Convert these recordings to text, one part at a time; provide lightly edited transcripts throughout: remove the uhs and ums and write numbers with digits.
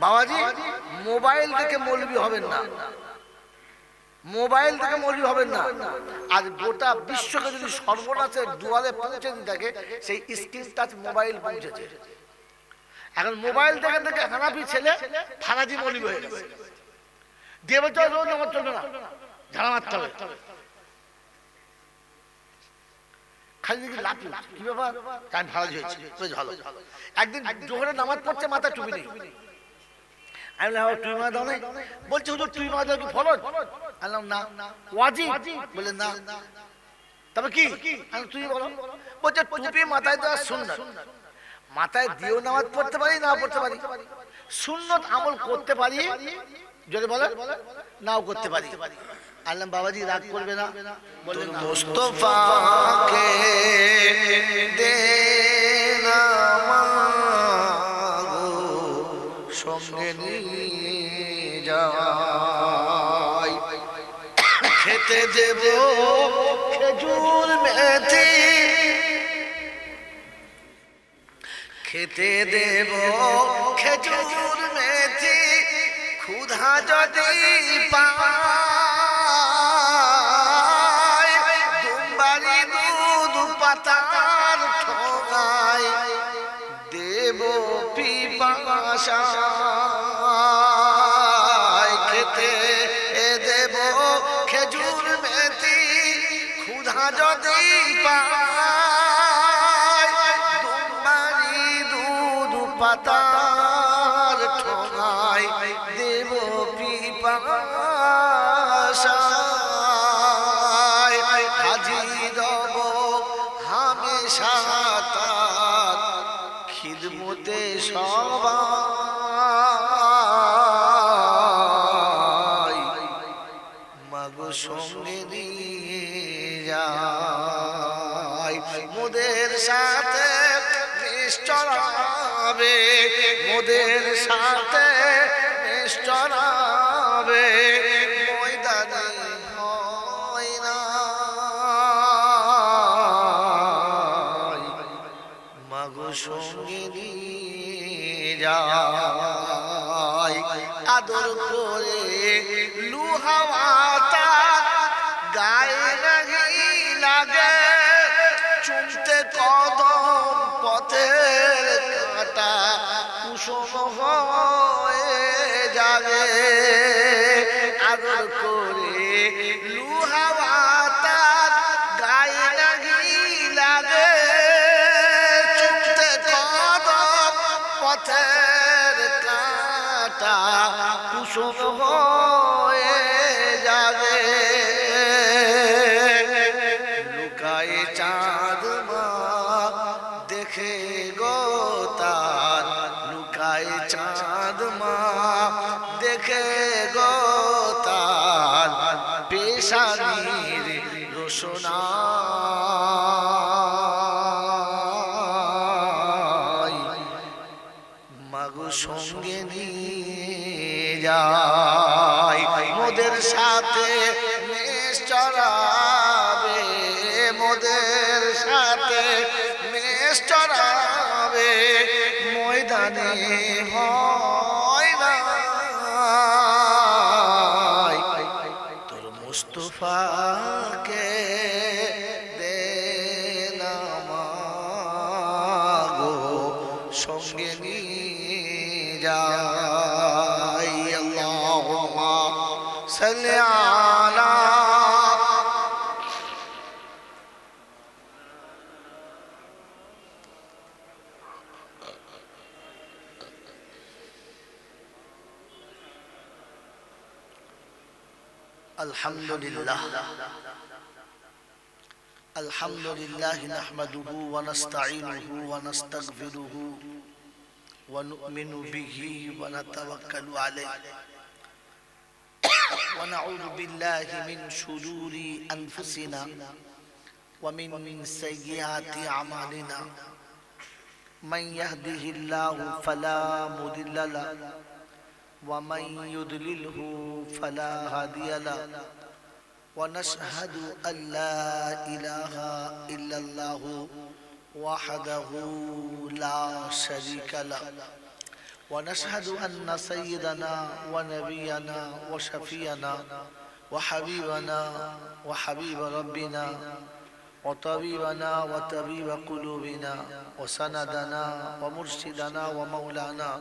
বাবাজি মোবাইল দেখে মৌলবি হবেন না, মোবাইল থেকে মৌলবি হবেন না। আর গোটা বিশ্বকে যদি সর্বনাশের দুয়ারে পৌঁছে দিয়ে থাকে, সেই স্ক্রিন টাচ মোবাইল পৌঁছেছে। এখন মোবাইল দেখে দেখে হানাফি ছেলে ফারাজি মৌলবি হয়ে গেছে। দিয়ে বলতে রোজ নামাজ চলবে না, ঝাড়া মারতে হবে, খালি দেখি লাভ কি ব্যাপার, আমি ফারাজি হয়েছি, বেশ ভালো। একদিন জোহরে নামাজ পড়ছে, মাথায় টুপি নেই। আমি বললাম টুপি মাথা দাও নাই? বলছে হুজুর টুপি মাথা দাও কি ফরজ? বললাম না। ওয়াজিব? বলে না। তবে কি? তুই বলো। বলছে টুপি মাথায় দেওয়া সুন্নাত, মাথায় দিয়েও নামাজ পড়তে পারি, না পড়তে পারি। সুন্নত আমল করতে পারি, যদি বলে নাও করতে পারি। আল্লাহ বাবাজি রাগ করবে না, বললেন মুস্তাফাকে দে না মাগো সঙ্গে নিয়ে যাই, খেতে দেব খেজুর মেথি, খেতে দেব খেজুর মেথি, ক্ষুধা যদি পাই, দুম্বারি দুধ পাতার ঠোঙায় দেব পিপাসায়, খেতে দেব খেজুর মেথি, ক্ষুধা যদি পাই, দুম্বারি দুধ পাতার ঠোঙায় দেব পিপাসায়, হাজির রব হামেশা তার খিদমতে সবাই, মাগো সঙ্গে নিয়ে যাই, মোদের সাথে নিশ্চরাবে, মোদের সাথে নিশ্চরাবে, ময়দানে হয় না মাগো সঙ্গে নিয়ে যাই, আদর করে লুহাওয়াতা গায়ে নাহি লাগে, চুমতে কদম পথের কাঁটা কুসুম হয়ে যাবে, আদর করে লুহাওয়াতা গায়ে নাহি লাগে, চুমতে কদম পথের কাঁটা কুসুম হয়ে যাবে, লুকায়ে চাঁদ মা দেখে গো তার, লুকায়ে চাঁদ মা দেখে গো তার, পেশানির রোশনা মাগো সঙ্গে নিয়ে যাই, মোদের সাথে নিশ্চরাবে, মোদের সাথে নিশ্চরাবে, ময়দানে হয় না তোর মুস্তাফাকে দে না মাগো সঙ্গে নিয়ে যাই, আল্লাহুম্মা সাল্লি আলা আলহামদুলিল্লাহ, আলহামদুলিল্লাহ নাহমাদুহু ওয়া নাস্তাঈনুহু ওয়া নাস্তাগফিরুহু ওয়া নু'মিনু বিহি ওয়া নাতাওয়াক্কালু আলাইহি ওয়া নাউযু বিল্লাহি মিন শুরুরি আনফুসিনা ওয়া মিন সাইয়্যাতি আমালিনা, মান ইয়াহদিহিল্লাহু ফালা মুদিল্লা লাহু ওয়া মান ইউদ্লিলহু ফালা হাদিয়া লাহু, ওয়া নাশহাদু আল্লা ইলাহা ইল্লাল্লাহু ওয়াহদাহু লা শারীকা লাহু ونشهد أن سيدنا ونبينا وشفينا وحبيبنا وحبيب ربنا وطبيبنا وطبيب قلوبنا وسندنا ومرشدنا ومولانا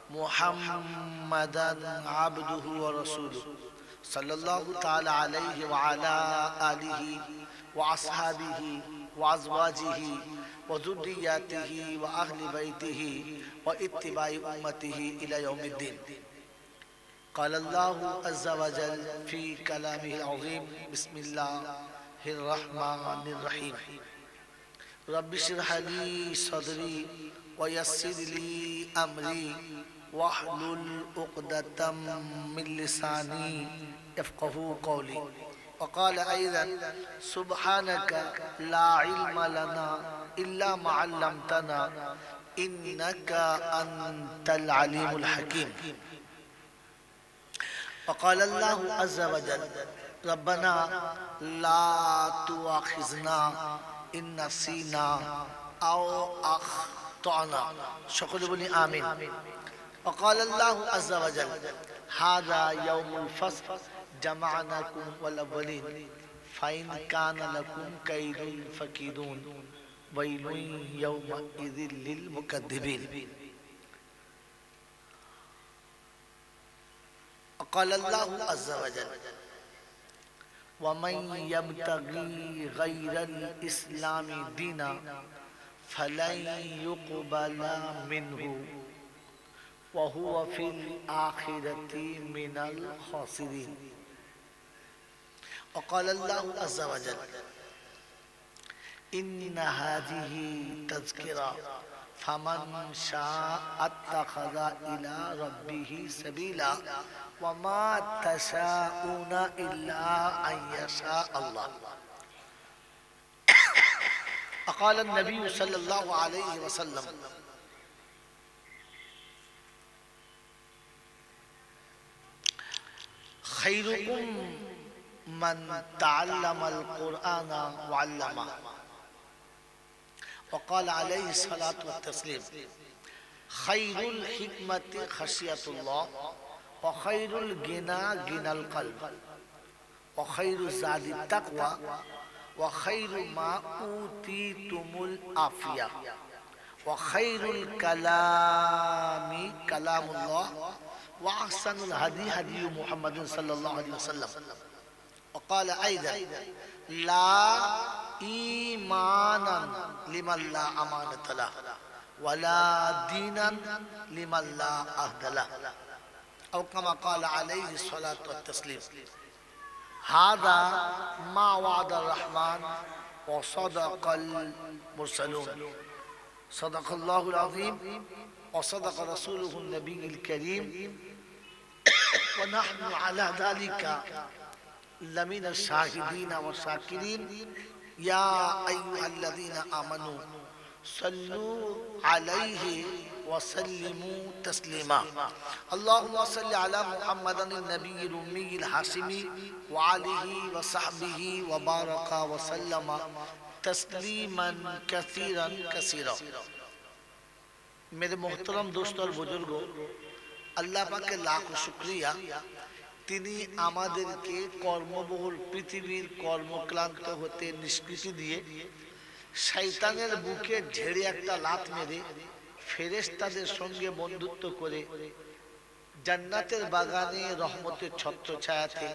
محمدا عبده ورسوله صلى الله تعالى عليه وعلى آله وأصحابه وأزواجه وذرياته وأهل بيته واتباع أمته إلى يوم الدين. قال الله عز وجل في كلامه العظيم بسم الله الرحمن الرحيم رب اشرح لي صدري ويسر لي أمري واحلل عقدة من لساني يفقهوا قولي. وقال أيضا سبحانك لا علم لنا إلا ما علمتنا إنك أنت العليم الحكيم. وقال الله عز وجل ربنا لا تؤاخذنا إن نسينا أو أخطأنا. সকলে বলি আমিন. وقال الله عز وجل هذا يوم الفصل جمعناكم والأولين فإن كان لكم كيد فكيدون ويل يومئذ للمكذبين. وقال الله عز وجل ومن يبتغي غير الإسلام دينا فلن يقبل منه وهو في الآخرة من الخاسرين. وقال الله عز وجل إن هذه تذكرة فمن شاء اتخذ إلى ربه سبيلا وما تشاءون إلا أن يشاء الله. وقال النبي صلى الله عليه وسلم خيركم من تعلم القرآن وعلمه. وقال عليه الصلاة والتسليم خير الحكمة خشية الله وخير الغنى غنى القلب وخير الزاد التقوى وخير ما أوتيتم العافية وخير الكلام كلام الله وأحسن الهدي هدي محمد صلى الله عليه وسلم. وقال أيضا لا إيمانا لمن لا أمانة له ولا دينا لمن لا عهد له أو كما قال عليه الصلاة والتسليم هذا ما وعد الرحمن وصدق المرسلون. صدق الله العظيم وصدق رسوله النبي الكريم ونحن على ذلك لمن الشاهدين والشاكرين. يا أيها الذين آمنوا صلوا عليه وسلموا تسليما. اللهم صل على محمد النبي الأمي الهاشمي وعليه وصحبه وبارك وسلم تسليما كثيرا كثيرا. मेरे मोहतरम दोस्त और बुजुर्गो, अल्लाह पाक के लाखों शुक्रिया তিনি আমাদেরকে কর্মবহুল পৃথিবীর কর্মক্লান্ত হতে নিষ্কৃতি দিয়ে শয়তানের বুকে ঝেড়ে একটা লাত মেরে ফেরেশতাদের সঙ্গে বন্ধুত্ব করে জান্নাতের বাগানে রহমতের ছত্রছায়াতে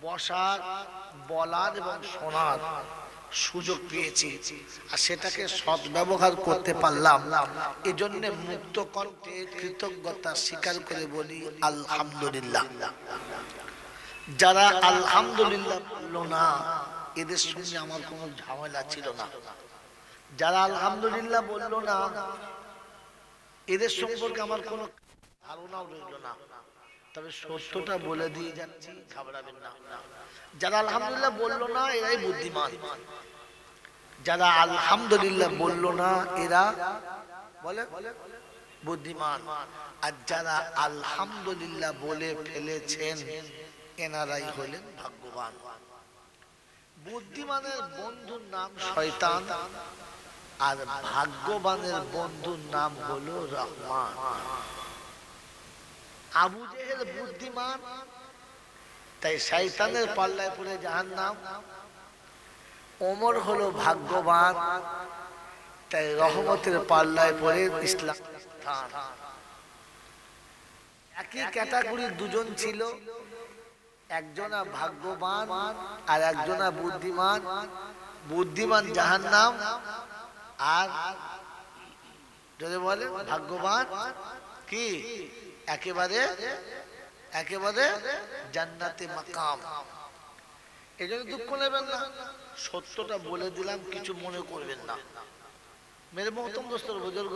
বসার, বলার এবং শোনার সুযোগ পেয়েছি আর সেটাকে সদ্ব্যবহার করতে পারলাম। এজন্য মুক্ত কণ্ঠে কৃতজ্ঞতা স্বীকার করে বলি আলহামদুলিল্লাহ। যারা আলহামদুলিল্লাহ বলল না এদের সঙ্গে আমার কোনো ঝামেলা ছিল না। যারা আলহামদুলিল্লাহ বলল না এদের সম্পর্কে আমার কোনো ধারণাও রইল না। তবে সত্যটা বলে দিয়ে যাচ্ছি, ঘাবড়াবেন না। যারা আলহামদুলিল্লাহ বলল না এরাই বুদ্ধিমান। যারা আলহামদুলিল্লাহ বলল না এরা বলে বুদ্ধিমান, আর যারা আলহামদুলিল্লাহ বলে ফেলেছেন এনারাই হলেন ভাগ্যবান। বুদ্ধিমানের বন্ধুর নাম শয়তান আর ভাগ্যবানের বন্ধুর নাম হলো রহমান। আবু জেহেল বুদ্ধিমান, তাই শয়তানের পাল্লায় পড়ে জাহান্নাম। ওমর হলো ভাগ্যবান, তাই রহমতের পাল্লায় পড়ে ইসলাম স্থান। একই ক্যাটাগরির দুজন ছিল, একজনা ভাগ্যবান আর একজনা বুদ্ধিমান। বুদ্ধিমান জাহান্নাম আর যদি বলে ভাগ্যবান কি একেবারে একেবারে জান্নাতে মাকাম। এই জন্য দুঃখ নেবেন না, সত্যটা বলে দিলাম, কিছু মনে করবেন না। মেরে মহতম দোস্তর বুজুর্গ,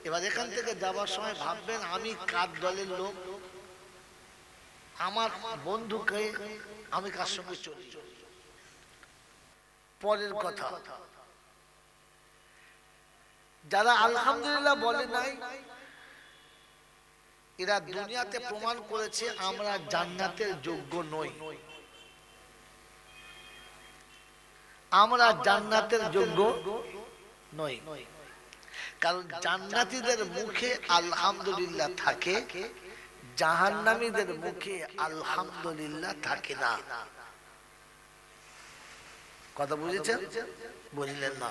এবার এখান থেকে যাবার সময় ভাববেন আমি কার দলের লোক, আমার বন্ধুকে আমি কার সঙ্গে চলি। পরের কথা, যারা আলহামদুলিল্লাহ বলে নাই, এরা দুনিয়াতে প্রমাণ করেছে আমরা জান্নাতের যোগ্য নই। আমরা জান্নাতের যোগ্য নই, কারণ জান্নাতীদের মুখে আলহামদুলিল্লাহ থাকে, জাহান্নামীদের মুখে আলহামদুলিল্লাহ থাকে না। কথা বুঝেছেন? বুঝলেন না?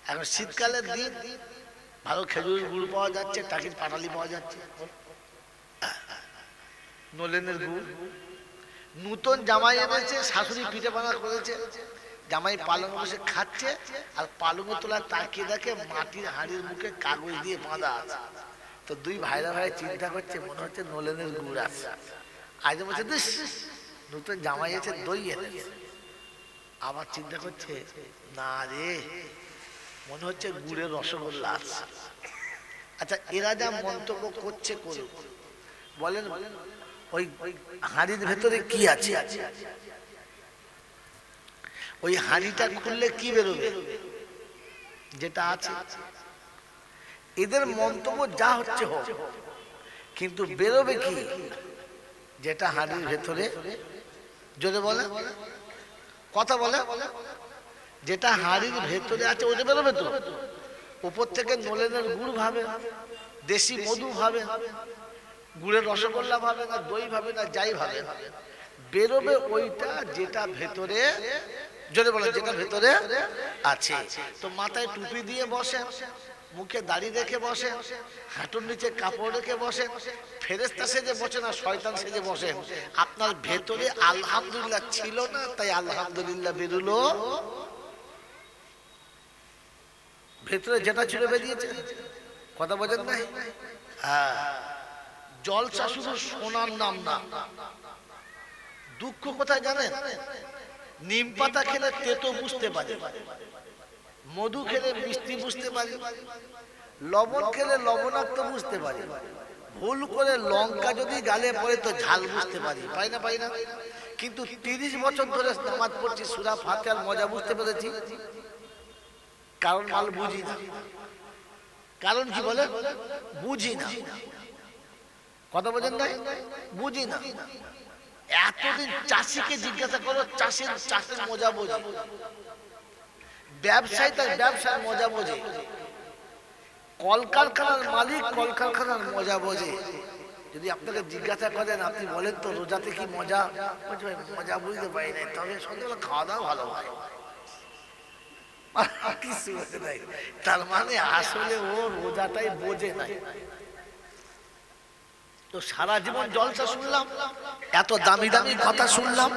এখন শীতকালের দিন, ভালো খেজুর গুড় পাওয়া যাচ্ছে, টাকির পাটালি পাওয়া যাচ্ছে, নলেনের গুড়। নতুন জামাই এনেছে, শাশুড়ি পিঠে বানা করেছে, জামাই পালং বসে খাচ্ছে, আর পালঙের তোলা তাকিয়ে দেখে মাটির হাঁড়ির মুখে কাগজ দিয়ে বাঁধা আছে। তো দুই ভাইরা ভাই চিন্তা করছে, মনে হচ্ছে নলেনের গুড় আছে। আজ বলছে নতুন জামাই আছে, দই এনেছে। আবার চিন্তা করছে, না রে, মনে হচ্ছে গুড়ের রসগোল্লা আছে। আচ্ছা, এরা যা মন্তব্য করছে করুক, বলেন ওই হাঁড়ির ভেতরে কি আছে? ওই হাঁড়িটা খুললে কি বেরোবে? যেটা আছে। এদের মন্তব্য যা হচ্ছে হোক, কিন্তু বেরোবে কি? যেটা হাঁড়ির ভেতরে, জোরে বলে কথা বলে, যেটা হাঁড়ির ভেতরে আছে ওটা বেরোবে তো। উপর থেকে নলেনের গুড় ভাবে, দেশি মধু ভাবে, গুড়ের রসগোল্লা ভাবে না, দই ভাবে না, যাই ভাবে, বেরোবে ওইটা যেটা ভেতরে, জোরে বলে যেটা ভেতরে আছে। তো মাথায় টুপি দিয়ে বসে, মুখে দাড়ি রেখে বসে, হাঁটুর নিচে কাপড় রেখে বসে, ফেরেশতা সেজে বসে না শয়তান সেজে বসে। আপনার ভেতরে আলহামদুলিল্লাহ ছিল না, তাই আলহামদুলিল্লাহ বেরোলো। ভেতরে যেটা ছিল বেরিয়েছে। কথা বোঝেন নাই? হ্যাঁ, জলসা শুধু শোনার নাম না। দুঃখ কোথায় জানেন? নিম পাতা খেলে তেতো বুঝতে পারি, মধু খেলে মিষ্টি বুঝতে পারি, লবণ খেলে লবণাক্ত বুঝতে পারি, ভুল করে লঙ্কা যদি গালে পড়ে তো ঝাল বুঝতে পারি, পাই না পাই না? কিন্তু 30 বছর ধরে নামাজ পড়ছি, সূরা ফাতিহার মজা বুঝতে পেরেছি, কারণ মাল বুঝি না। কারণ কি বলে? বুঝি না। কথা বোঝেন নাই? বুঝি না। এতদিন চাষিকে জিজ্ঞাসা করো, চাষের মজা বোঝে, ব্যবসায়ী তার ব্যবসার মজা বোঝে, কলকারখানার মালিক কলকারখানার মজা বোঝে। যদি আপনাকে জিজ্ঞাসা করেন, আপনি বলেন তো রোজাতে কি মজা? মজা বুঝতে পারি নাই, তবে সন্ধ্যাবেলা খাওয়া দাওয়া ভালো হয়। কিছু নাই, তার মানে আসলে ও রোজাটাই বোঝে নাই। তো সারা জীবন জলসা শুনলাম, এত দামি দামি কথা শুনলাম,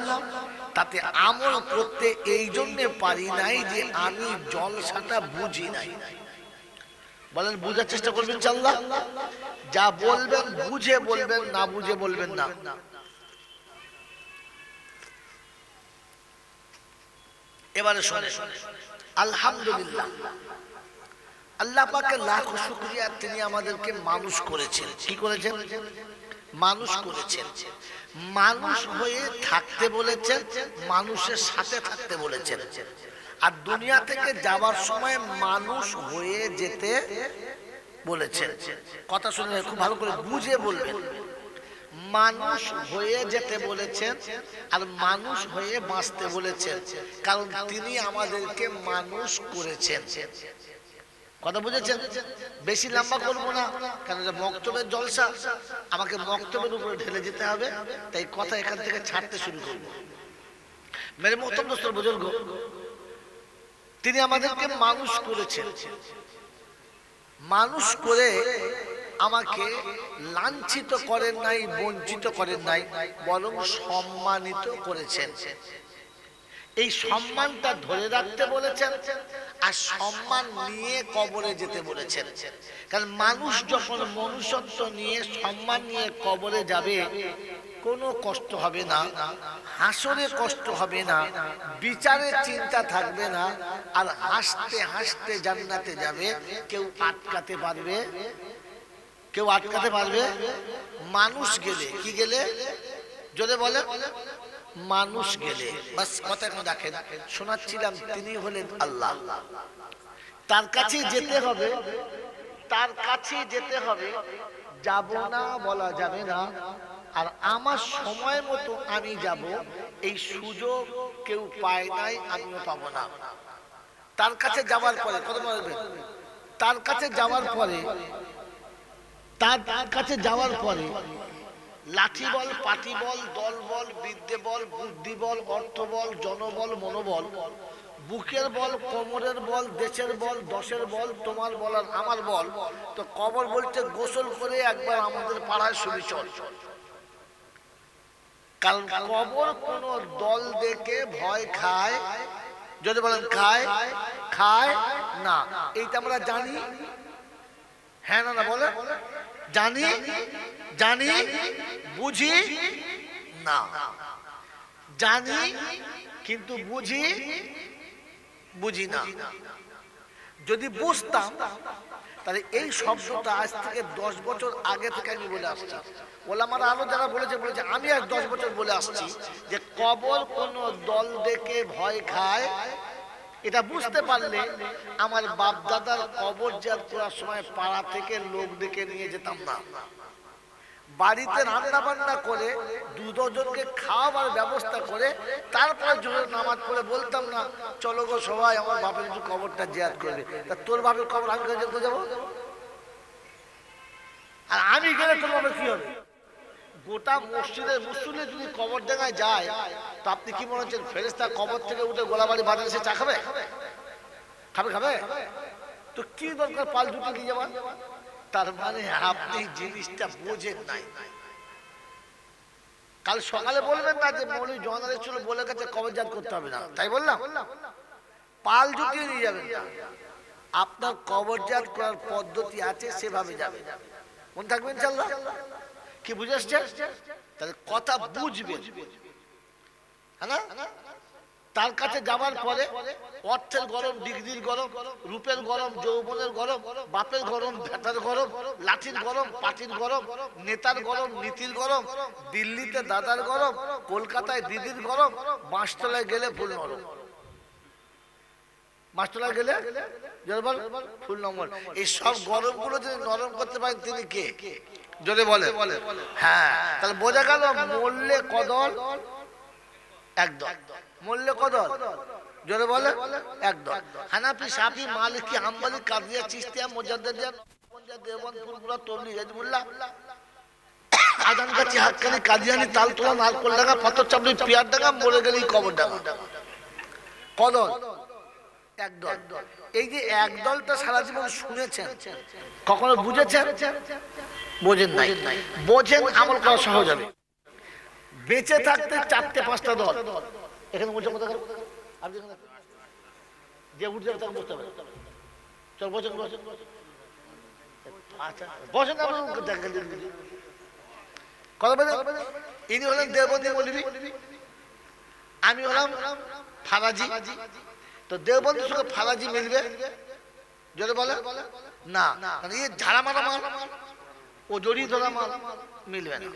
তাতে আমল করতে এই জন্য পারি নাই যে আমি জলসাটা বুঝি নাই। বলেন বুঝার চেষ্টা করবেন ইনশাআল্লাহ। যা বলবেন বুঝে বলবেন, না বুঝে বলবেন না। এবারে শুনে আলহামদুলিল্লাহ, আল্লাহ পাকের লাখ শুকরিয়া, তিনি আমাদেরকে মানুষ করেছেন। কি করেছেন? মানুষ করেছেন। মানুষ হয়ে থাকতে বলেছেন, মানুষের সাথে থাকতে বলেছেন। আর দুনিয়া থেকে যাবার সময় মানুষ হয়ে যেতে বলেছেন। কথা শুনে খুব ভালো করে বুঝে বলবেন। মানুষ হয়ে যেতে বলেছেন আর মানুষ হয়ে বাঁচতে বলেছেন, কারণ তিনি আমাদেরকে মানুষ করেছেন। কথা বুঝেছেন? বেশি লম্বা করবো না, কেন মক্তবের জলসা, আমাকে মক্তবের উপরে ঢেলে যেতে হবে, তাই কথা এখান থেকে ছাড়তে শুরু করবো। মেরে মোহতরম দোস্তর বুজুর্গ, তিনি আমাদেরকে মানুষ করেছেন, মানুষ করে আমাকে লাঞ্ছিত করেন নাই, বঞ্চিত করেন নাই, বরং সম্মানিত করেছেন। এই সম্মানটা ধরে রাখতে বলেছেন, আর সম্মান নিয়ে কবরে যেতে বলেছেন। কারণ মানুষ যখন মনুষ্যত্ব নিয়ে, সম্মান নিয়ে কবরে যাবে, কোনো কষ্ট হবে না, হাসরে কষ্ট হবে না, বিচারের চিন্তা থাকবে না, আর হাসতে হাসতে জান্নাতে যাবে। কেউ আটকাতে পারবে? কেউ আটকাতে পারবে? মানুষ গেলে, কি গেলে যদি বলে, মানুষ গেলে বাস। কথা এখন দেখেন, শোনাচ্ছিলাম, তিনি হলেন আল্লাহ, তার কাছে যেতে হবে, তার কাছে যেতে হবে, যাব না বলা যাবে না। আর আমার সময় মতো আমি যাব, এই সুযোগ কেউ পায় নাই, আমিও পাবো না। তার কাছে যাওয়ার পরে কত বলবেন, তার কাছে যাওয়ার পরে, তার কাছে যাওয়ার পরে লাঠি বল, পাটি বল, দল বল, বিদ্যে বল, বুদ্ধি বল, অর্থ বল, জনবল, মনোবল, বুকের বল, কোমরের বল, দেশের বল, দশের বল, তোমার বল আর আমার বল, তো কবর বলতে গোসল করে একবার আমাদের পাড়ায় শুবি চল। কারণ কবর কোন দল দেখে ভয় খায়, যদি বলেন খায়, খায় না, এইটা আমরা জানি। হ্যাঁ না না বলে, জানি, জানি, বুঝি না, জানি কিন্তু বুঝি, বুঝি না। যদি বুঝতাম, তাহলে এই শব্দটা আজ থেকে 10 বছর আগে থেকে আমি বলে আসছি। ওলামারা আরো যারা বলেছে, আমি আজ 10 বছর বলে আসছি যে কবর কোন দল দেখে ভয় খায়। এটা বুঝতে পারলে আমার বাপ দাদার কবর জিয়ারত করার সময় পাড়া থেকে লোক ডেকে নিয়ে যেতাম না, বাড়িতে রান্না বান্না করে 2 জনকে খাওয়াবার ব্যবস্থা করে তারপরে জোহরের নামাজ পড়ে বলতাম না, চলো গো সবাই আমার বাপের একটু কবরটা জিয়ারত করবে। তা তোর বাপের কবর আমি জিয়ারত করে যাবো, আর আমি গেলে তোর বাপের কি হবে? গোটা মসজিদের মুসল্লি যদি কবর ডাঙায় যায়, তো আপনি কি মনে হচ্ছেন ফেরেশতা কবর থেকে উঠে গোলাবাড়ি বাজারে এসে চা খাবে? খাবে? খাবে? তো কি দরকার পাল দুটি দিয়ে যাওয়ার? তার মানে আপনি জিনিসটা বোঝেন নাই। কাল সকালে বলবেন না যে মৌলভী জওয়ানের ছিল বলে গেছে কবর জিয়ারত করতে হবে না, তাই বললাম? পাল জুটিয়ে নিয়ে যাবেন না, আপনার কবর জিয়ারত করার পদ্ধতি আছে, সেভাবে যাবে। মনে থাকবে ইনশাআল্লাহ। কি বুঝে আসছে? তাহলে কথা বুঝবেন, হ্যাঁ না? তার কাছে যাওয়ার পরে অর্থের গরম, ডিগ্রির গরম, রূপের গরম, যৌবনের গরম, বাপের গরম, ভেটার গরম, লাঠির গরম, পাটির গরম, নেতার গরম, নীতির গরম, দিল্লিতে দাদার গরম, কলকাতায় দিদির গরম, বাঁশতলায় গেলে ফুল নরম। বাঁশতলায় গেলে ফুল নম্বর। এই সব গরম গুলো যদি নরম করতে পারেন তিনি কে? যদি বলে, হ্যাঁ, তাহলে বোঝা গেল মরলে কদর একদম, মরলে কদর জোরে বলে একদম। হানাফি, শাফি, মালিকি, হাম্বলি, কাদিয়া, চিশতিয়া, মুজাদ্দিদিয়া, দেওবন্দ, ফুরফুরা, তবলিগ, হিজবুল্লাহ, আজানগাছি, হাক্কানি, কাদিয়ানি, তালতলা, নারকলডাঙ্গা, পাথরচাপড়ি, পিয়ারডাঙ্গা, মরে গেলেই কবরডাঙ্গা। কদর একদল। এই যে একদলটা সারা জীবন শুনেছেন, কখনো বুঝেছেন? বোঝেন নাই। বোঝেন, আমল করা সহজ হবে। বেঁচে থাকতে 4-5টা দল এখানে বলছে, যে উঠে যাবে তাকে বুঝতে হবে। চল বসেন, বসেন, আচ্ছা বসেন। কথা বলেন। ইনি হলেন দেওবন্দি মৌলভী, আমি হলাম ফারাজি। তো দেওবন্দির সঙ্গে ফারাজি মিলবে? যদি বলে না, ইয়ে ঝাড়া মারা মাল, ও জড়িয়ে ধরা মাল, মিলবে না।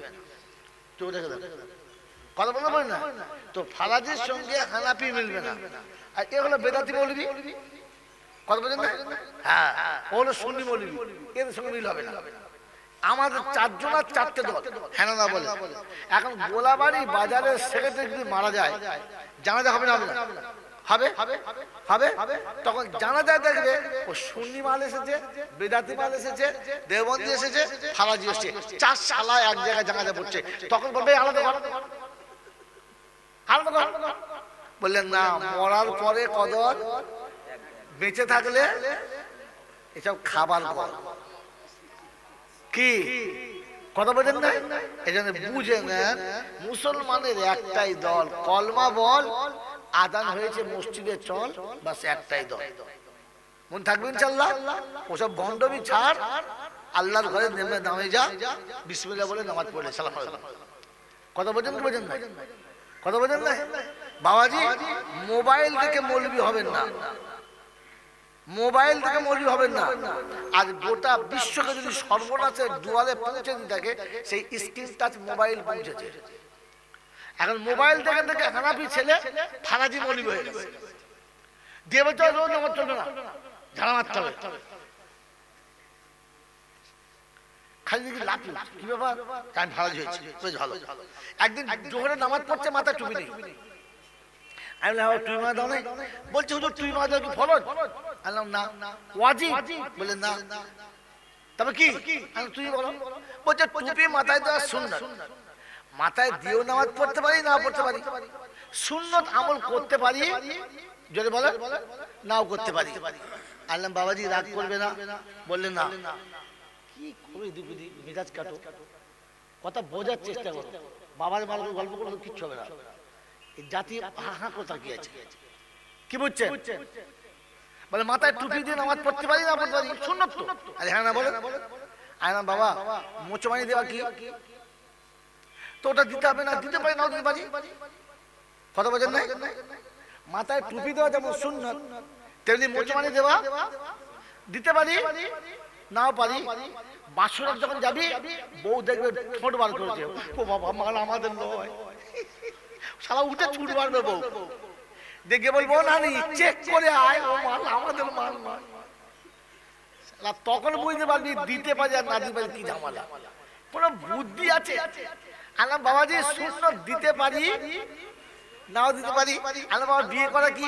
চোখ দেখে কথা বলতে পারি না। তো ফারাজির সঙ্গে হানাফি মিলবে না, আর এ হলো বেদাতি মৌলভী। কথা বলেন না? হ্যাঁ, ও হলো সুন্নি মৌলভী, এদের সঙ্গে মিল হবে না। আমাদের 4 জন আর 4টে দল, হ্যাঁ না বলে। এখন গোলাবাড়ি বাজারের সেক্রেটারি যদি মারা যায়, জানাজা হবে না? হবে হবে তখন জানা যায় দেখবে ও সুন্নি মাল এসেছে, বেদাতি মাল এসেছে, দেওবন্দি এসেছে, ফারাজি এসেছে, চার শালা এক জায়গায় জানাজা পড়ছে, তখন বলবে আলাদা কর আলাদা কর। বললেন না, মরার পরে কদর, বেঁচে থাকলে এসব খাবার কর। কি কথা বলেন না? এই জন্য বুঝে নেন, মুসলমানের একটাই দল, কলমা বল, আদান হয়েছে মসজিদে চল, বাস একটাই দল। মন থাকবে ইনশাআল্লাহ। ওসব ভণ্ডবি ছাড়, আল্লাহর ঘরে নেমে দামে যা, বিসমিল্লাহ বলে নামাজ পড়লে সালাম আলাইকুম। কথা বোঝেন কি বোঝেন না? কথা বোঝেন না? বাবাজি, মোবাইল থেকে মৌলবি হবেন না, মোবাইল থেকে মৌলবি হবেন না। আজ গোটা বিশ্বকে যদি সর্বনাশের দুয়ারে পৌঁছে দিয়ে থাকে, সেই স্ক্রিন টাচ মোবাইল পৌঁছেছে। এখন মোবাইল দেখে দেখে হানাফি ছেলে ফারাজি মৌলবি হয়ে গেছে। দিয়ে বলতে নামাজ চলবে না, ঝাড়া মারতে হবে, খালি দেখি লাভ কি ব্যাপার, কান ফারাজি হয়েছে, বেশ ভালো। একদিন জোহরে নামাজ পড়ছে, মাথা টুপি নেই। আমি বললাম টুপি মাথা দাও নাই? বলছে হুজুর টুপি মাথা দেওয়া কি ফরজ? বললাম না। ওয়াজিব? বলে না। তবে কি? তুমি বলো। বলছে টুপি মাথায় দেওয়া সুন্নাত। মাথায় দিয়েও নামাজ পড়তে পারি, না পড়তে পারি। সুন্নত আমল করতে পারি, যদি বলে নাও করতে পারি। আল্লাহ বাবাজি রাগ করবে না? বললেন না। কি করে দুপুরি মেজাজ কাটো, কথা বোঝার চেষ্টা করো। বাবার মালকে গল্প করলে কিচ্ছু হবে না। এই জাতি হা কথা কি আছে, কি বুঝছেন? বলে মাথায় টুপি দিয়ে নামাজ পড়তে পারি, না পড়তে পারি, সুন্নত তো। আরে হ্যাঁ না বলে? আয় না বাবা, মোচমানি দেওয়া কি? তো ওটা দিতে হবে না, দিতে পারি, নাও দিতে পারি। কথা বোঝেন না? মাথায় টুপি দেওয়া যেমন সুন্নত, তেমনি মোচমানি দেওয়া দিতে পারি, নাও পারি। বাসর যখন যাবি, বউ দেখবে ঠোঁট বার করেছে, ও বাবা মাল আমাদের নয়, সারা উঠে ছুট মারবে বউ। দেখে বলবো না নি চেক করে আয়, ও মাল আমাদের মাল নয়। তখন বুঝতে পারবি দিতে পারি আর না দিতে পারি কি ঝামেলা। কোনো বুদ্ধি আছে? আল্লাহ বাবাজি সুন্নত দিতে পারি, নাও দিতে পারি। আল্লাহ বাবা বিয়ে করা কি?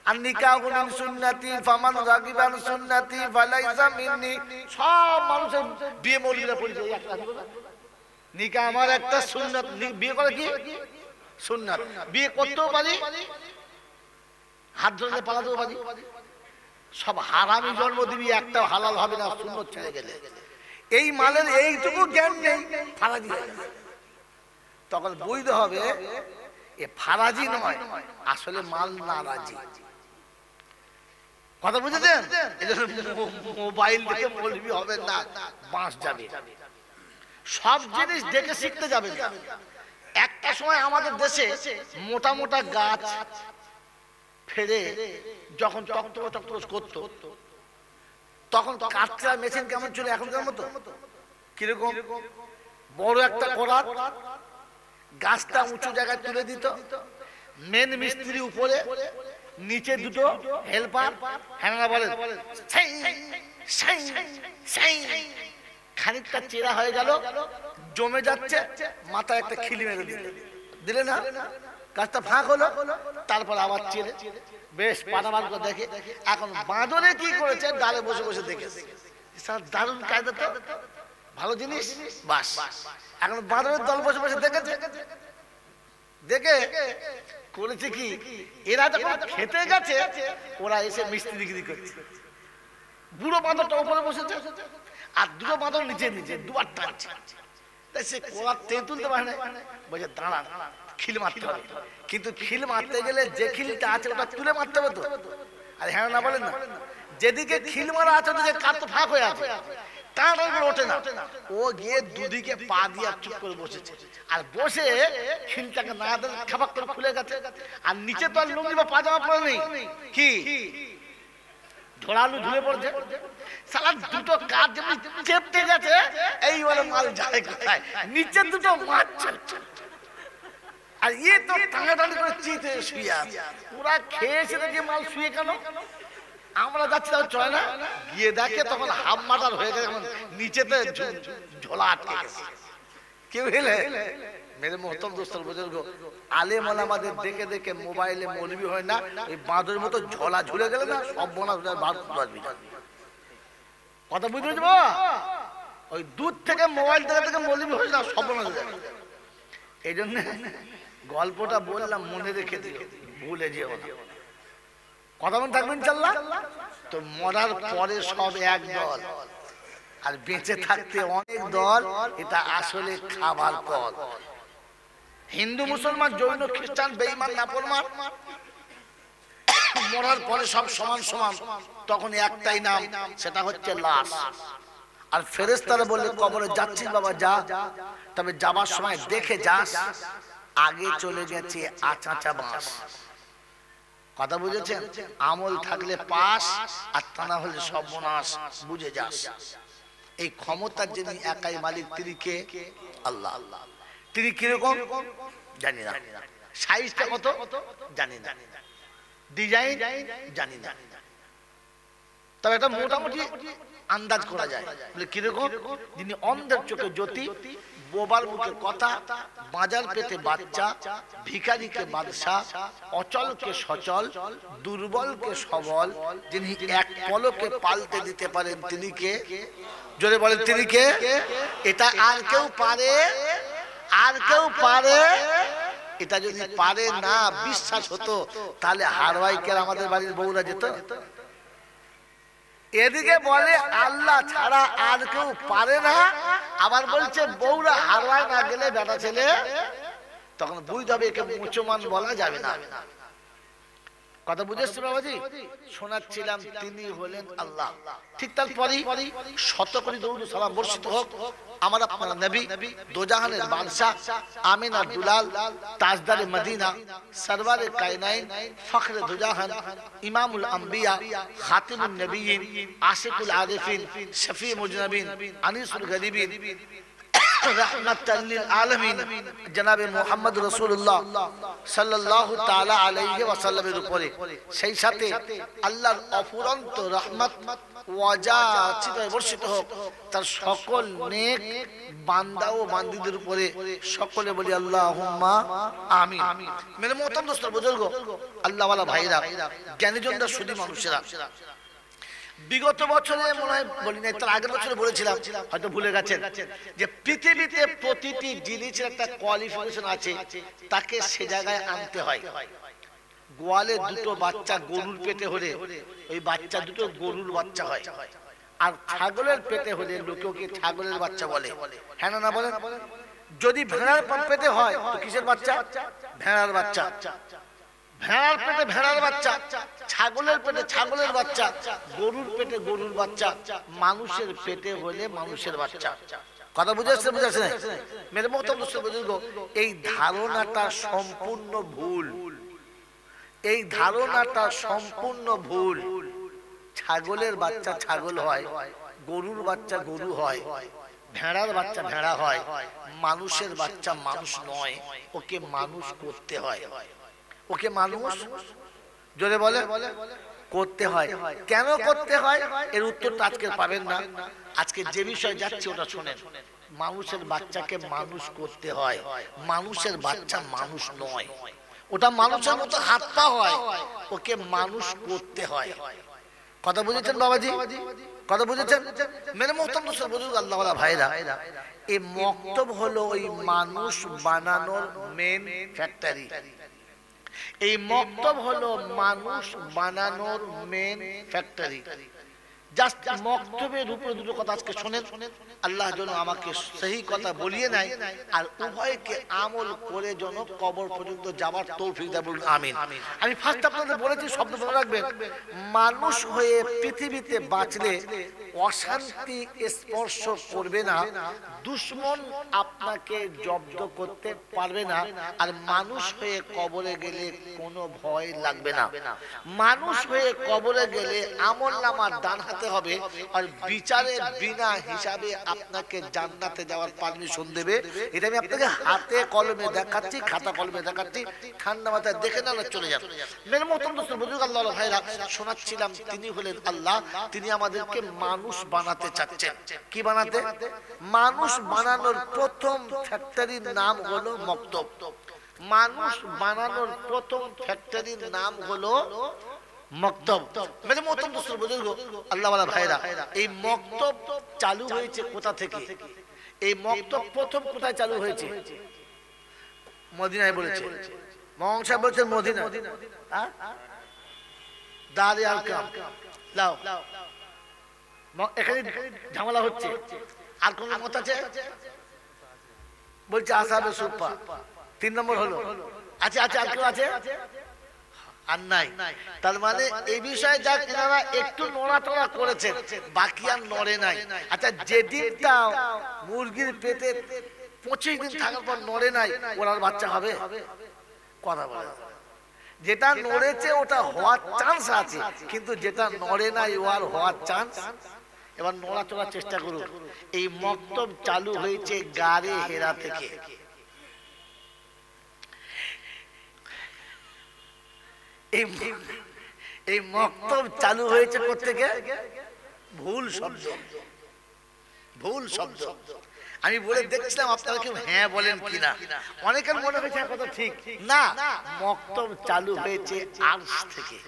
আর নিকাহু মিন সুন্নতি ফামান রাগিবা আন সুন্নতি ফালাইসা মিন্নি। সব মানুষের বিয়ে মৌলবীরা পড়েছে একটা। নিকাহ আমার একটা সুন্নাত, বিয়ে করা কি সুন্নাত। বিয়ে করতেও পারি, হাত ধরে পালাতেও পারি। সব হারামি জন্ম দিবি, একটা হালাল হবে না সুন্নত ছেড়ে গেলে। এই মালের এইটুকু জ্ঞান নেই, ফারাজি হয়ে গেছে। তখন বুঝতে হবে এ ফারাজি নয়, আসলে মাল নারাজি। কথা বুঝেছেন? মোবাইল দেখে মৌলবি হবে না, বাঁশ যাবে। সব জিনিস দেখে শিখতে যাবে। একটা সময় আমাদের দেশে মোটা মোটা গাছ ফেলে যখন টকটক করতো, তখন কাটরা মেশিন কেমন ছিল এখনকার মতো? কিরকম? বড় একটা করাত, গাছটা উঁচু জায়গায় তুলে দিত, মেন মিস্ত্রি উপরে, নিচে দুটো হেল্পার, হ্যাঁ বলেন, খানিকটা চেরা হয়ে গেল, জমে যাচ্ছে, মাথায় একটা খিলি মেরে দিলে না, গাছটা ফাঁক হলো। তারপর আবার চেরে বেশ পানাবার করে দেখে। এখন বাঁদরে কি করেছে, ডালে বসে বসে দেখে, দারুণ কায়দা তো, ভালো জিনিস। বাস এখন বাঁদরের দল বসে বসে দেখেছে, দেখে করেছে কি, এরা যখন খেতে গেছে ওরা এসে মিস্ত্রিগিরি করছে। বুড়ো বাঁদরটা উপরে বসেছে আর দুটো বাঁদর নিচে নিচে দুবার টানছে। তাই সে কোলা টেনে তুলতে পারে না, বলছে দাঁড়া খিল মারতে হবে। কিন্তু খিল মারতে গেলে যে খিলটা আছে ওটা তুলে মারতে হবে তো। আর হ্যাঁ না বলেন না? যেদিকে খিল মারা আছে ওদিকে কাঠ তো ফাঁক হয়ে আছে, টানা ওঠে না। ও গিয়ে দুদিকে পা দিয়ে চুপ করে বসেছে, আর বসে খিলটাকে না দেন খাবাক করে খুলে গেছে। আর নিচে তো আর লুঙ্গি বা পাজামা পরে নেই, কি ঢোড়ালু ঝুলে পড়ছে। সালা দুটো কাজ যেমন চেপতে গেছে, এই বলে মাল যায় কোথায়, নিচে দুটো মাছ চলছে। আর ইয়ে তো টানাটানি করে চিতে শুয়ে আছে। ওরা খেয়েছে দেখে মাল শুয়ে কেন? আমরা যাচ্ছি তাও চলে না, গিয়ে দেখে তখন হাফ মাটার হয়ে গেছে, নিচেতে ঝোলা আটকে গেছে। কেউ হেলে मेरे मोहतरम दोस्तों बुजुर्ग आलेम ओलामाদের দেখে দেখে মোবাইলে মৌলবি হয় না এই বাঁদরের মতো ঝোলা ঝুলে গেল না সব বনা বাদ আসবি না কথা বুঝতে পারছো ওই দূর থেকে মোবাইল থেকে মৌলবি হয় না সব বনা হয়ে যাবে এইজন্য গল্পটা বললাম মনে রেখে দিও ভুলে যেও না কথা মনে থাকবেন ইনশাআল্লাহ তো মরার পরে সব এক দল আর বেঁচে থাকতে অনেক দল এটা আসলে খাবার পথ হিন্দু মুসলমান জৈন খ্রিস্টান বেঈমান নাফরমান মরার পরে সব সমান সমান তখন একটাই নাম সেটা হচ্ছে লাশ আর ফেরেশতারা বললে কবরে যাচ্ছিস বাবা যা তবে যাবার সময় দেখে যাস আগে চলে গেছে আচাচা বাস কথা বুঝেছেন আমল থাকলে পাস আর তা না হলে সর্বনাশ বুঝে যাস এই ক্ষমতার যিনি একাই মালিক তিনি কে আল্লাহ তিনি কিরকম জানি না সাইজটা কত জানি না ডিজাইন জানি না তবে এটা মোটামুটি আন্দাজ করা যায় বলে কিরকম যিনি অন্ধের চোখে জ্যোতি বোবার মুখে কথা বাজার পেতে বাচ্চা ভিখারিকে বাদশা অচলকে সচল দুর্বলকে সবল যিনি এক পলকে পাল্টে দিতে পারেন তিনি কে জোরে বলেন তিনি কে এটা আর কেউ পারে আর কেউ পারে এটা যদি পারে না বিশ্বাস হতো তাহলে হারওয়াইকের আমাদের বাড়ির বউরা যেত এদিকে বলে আল্লাহ ছাড়া আর কেউ পারে না আবার বলছে বউরা হারওয়াই না গেলে বেটা ছেলে তখন বুঝতে হবে একে মুসলমান বলা যাবে না কথা বুঝেছো বাবাজি শোনাচ্ছিলাম তিনি হলেন আল্লাহ ঠিক তারপরেই শত কোটি দরুদ সালাম বর্ষিত হোক আমার আপনার নবী দোজাহানের বাদশা আমিনা দুলাল তাজদারে মদিনা সরওয়ারে কায়নাইন ফখরে দোজাহান ইমামুল আম্বিয়া খাতিমুন নবিয়িন আশিকুল আরিফিন শফি মুজনবিন আনিসুল গরিবিন रहमतुल लिल आलमीन जनाबे मुहम्मद रसूलुल्लाह साल्लाल्लाहु ताआला अलैहि ওয়াসাল্লামের উপরে সেই সাথে আল্লাহর অফুরন্ত রহমত ওয়াজাচিত বর্ষিত হোক তার সকল নেক বান্দা ও বান্দীদের উপরে সকলে বলি আল্লাহুম্মা আমিন মেরে মোহতরম দোস্ত বুজুর্গ আল্লাহ ওয়ালা ভাইরা জ্ঞানীজনরা শুধু মানুষেরা বিগত বছরে মনে হয় বলি না তার আগের বছরে বলেছিলাম হয়তো ভুলে গেছেন যে পৃথিবীতে প্রতিটি জিনিসের একটা কোয়ালিফিকেশন আছে তাকে সে জায়গায় আনতে হয় গোয়ালে দুটো বাচ্চা গরুর পেটে হলে ওই বাচ্চা দুটো গরুর বাচ্চা হয় আর ছাগলের পেটে হলে লোকে ছাগলের বাচ্চা বলে হ্যাঁ না বলেন যদি ভেড়ার পেটে হয় তো কিসের বাচ্চা ভেড়ার বাচ্চা ভেড়ার পেটে ভেড়ার বাচ্চা ছাগলের পেটে ছাগলের বাচ্চা গরুর পেটে গরুর বাচ্চা মানুষের পেটে হলে মানুষের বাচ্চা কথা বুঝেছে বুঝেছে মেরে মোহতরম বুজুর্গ এই ধারণাটা সম্পূর্ণ ভুল এই ধারণাটা সম্পূর্ণ ভুল ছাগলের বাচ্চা ছাগল হয় গরুর বাচ্চা গরু হয় ভেড়ার বাচ্চা ভেড়া হয় মানুষের বাচ্চা মানুষ নয় ওকে মানুষ করতে হয় ওকে মানুষ জোরে বলে করতে হয় কেন করতে হয় এর উত্তরটা আজকে পাবেন না আজকে যে বিষয় যাচ্ছে ওটা শুনেন মানুষের বাচ্চাকে মানুষ করতে হয় মানুষের বাচ্চা মানুষ নয় ওটা মানুষের মতো হাত পা হয় ওকে মানুষ করতে হয় কথা বুঝেছেন বাবাজি কথা বুঝেছেন মেরে মোহতরম দোস্ত বুজুর্গ আল্লাহ ওয়ালা ভাইরা এই মক্তব হলো ওই মানুষ বানানোর মেন ফ্যাক্টরি এই মক্তব হলো মানুষ বানানোর মেন ফ্যাক্টরি জাস্ট মক্তবের উপরে দুটো কথা আজকে শুনেন আল্লাহ যেন আমাকে সহি কথা বলিয়ে নাই আর উভয়কে আমল করে যেন কবর পর্যন্ত যাবার তৌফিক দেয় বলুন আমিন আমি ফার্স্ট আপনাদের বলেছি শব্দ মনে রাখবেন মানুষ হয়ে পৃথিবীতে বাঁচলে অশান্তি স্পর্শ করবে না দুশমন আপনাকে জব্দ করতে পারবে না আর মানুষ হয়ে কবরে গেলে কোনো ভয় লাগবে না মানুষ হয়ে কবরে গেলে আমলনামার ডান হাতে বাঁচাতে হবে আর বিচারে বিনা হিসাবে আপনাকে জান্নাতে যাওয়ার পারমিশন দেবে। এটা আমি আপনাকে হাতে কলমে দেখাচ্ছি, খাতা কলমে দেখাচ্ছি, ঠান্ডা মাথায় দেখে না চলে যান। মেরে মহতরম দোস্ত বুজুর্গ আল্লাহ ভাইরা শোনাচ্ছিলাম, তিনি হলেন আল্লাহ, তিনি আমাদেরকে মানুষ বানাতে চাচ্ছেন। কি বানাতে? মানুষ বানানোর প্রথম ফ্যাক্টরির নাম হলো মক্তব। মানুষ বানানোর প্রথম ফ্যাক্টরির নাম হলো মক্তব। মেরে মহতরম দোস্ত বুজুর্গ আল্লাহ ওয়ালা ভাইরা, এই মক্তব চালু হয়েছে কোথা থেকে? এই মক্তব প্রথম কোথায় চালু হয়েছে? মদিনায় বলেছে। মহান সাহেব বলছেন মদিনা। দারে আরকাম লাও, এখানে ঝামেলা হচ্ছে। আর কোন মত আছে? বলছে আসহাবে সুফা 3 নম্বর হলো। আচ্ছা আচ্ছা, আর কেউ আছে? আর নাই। তার মানে এই বিষয়ে যা কিনারা একটু নড়াচড়া করেছেন, বাকি আর নড়ে নাই। আচ্ছা, যেদিনটা মুরগির পেটে 25 দিন থাকার পর নড়ে নাই, ওনার বাচ্চা হবে? কথা বলে। যেটা নড়েছে ওটা হওয়ার চান্স আছে, কিন্তু যেটা নড়ে নাই ও আর হওয়ার চান্স। এবার নড়াচড়ার চেষ্টা করুন। এই মক্তব চালু হয়েছে গারে হেরা থেকে। এই মক্তব চালু হয়েছে কোত্থেকে? ভুল শব্দ। ভুল শব্দ আমি বলে দেখছিলাম, আপনারা কেউ হ্যাঁ বলেন কিনা। অনেকের মনে হয়েছে কথা ঠিক না। মক্তব চালু হয়েছে আরশ থেকে।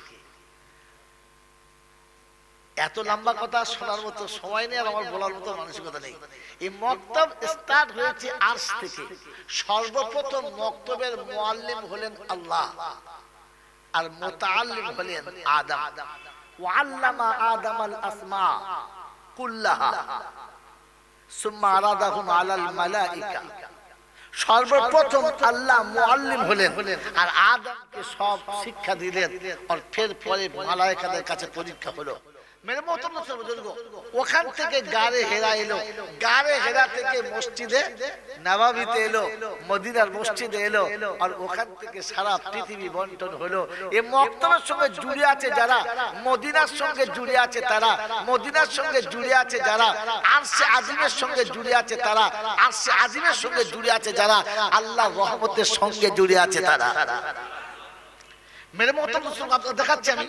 এত লম্বা কথা শোনার মতো সময় নেই আর আমার বলার মতো মানসিকতা নেই। এই মক্তব স্টার্ট হয়েছে আরশ থেকে। সর্বপ্রথম মক্তবের মুআল্লিম হলেন আল্লাহ, আর মুতাআল্লিম হলেন আদম। ওয়াল্লামা আদামাল আসমা কুল্লাহা সুম্মা আরাদাহুম আলাল মালাইকা। সর্বপ্রথম আল্লাহ মুআল্লিম হলেন আর আদমকে সব শিক্ষা দিলেন, আর ফের পরে মালায়েকাদের কাছে পরীক্ষা হলো। মেরে মহতরম বুজুর্গ, ওখান থেকে গারে হেরা এলো, গারে হেরা থেকে মসজিদে নববীতে এলো, মদিনার মসজিদে এলো, আর ওখান থেকে সারা পৃথিবী বন্টন হলো। এই মক্তবের সঙ্গে জুড়ে আছে যারা, মদিনার সঙ্গে জুড়ে আছে তারা, মদিনার সঙ্গে জুড়ে আছে যারা, আরশে আজিমের সঙ্গে জুড়ে আছে তারা, আরশে আজিমের সঙ্গে জুড়ে আছে যারা, আল্লাহর রহমতের সঙ্গে জুড়ে আছে তারা। মেরে মহতরম আপনাদের দেখাচ্ছি, আমি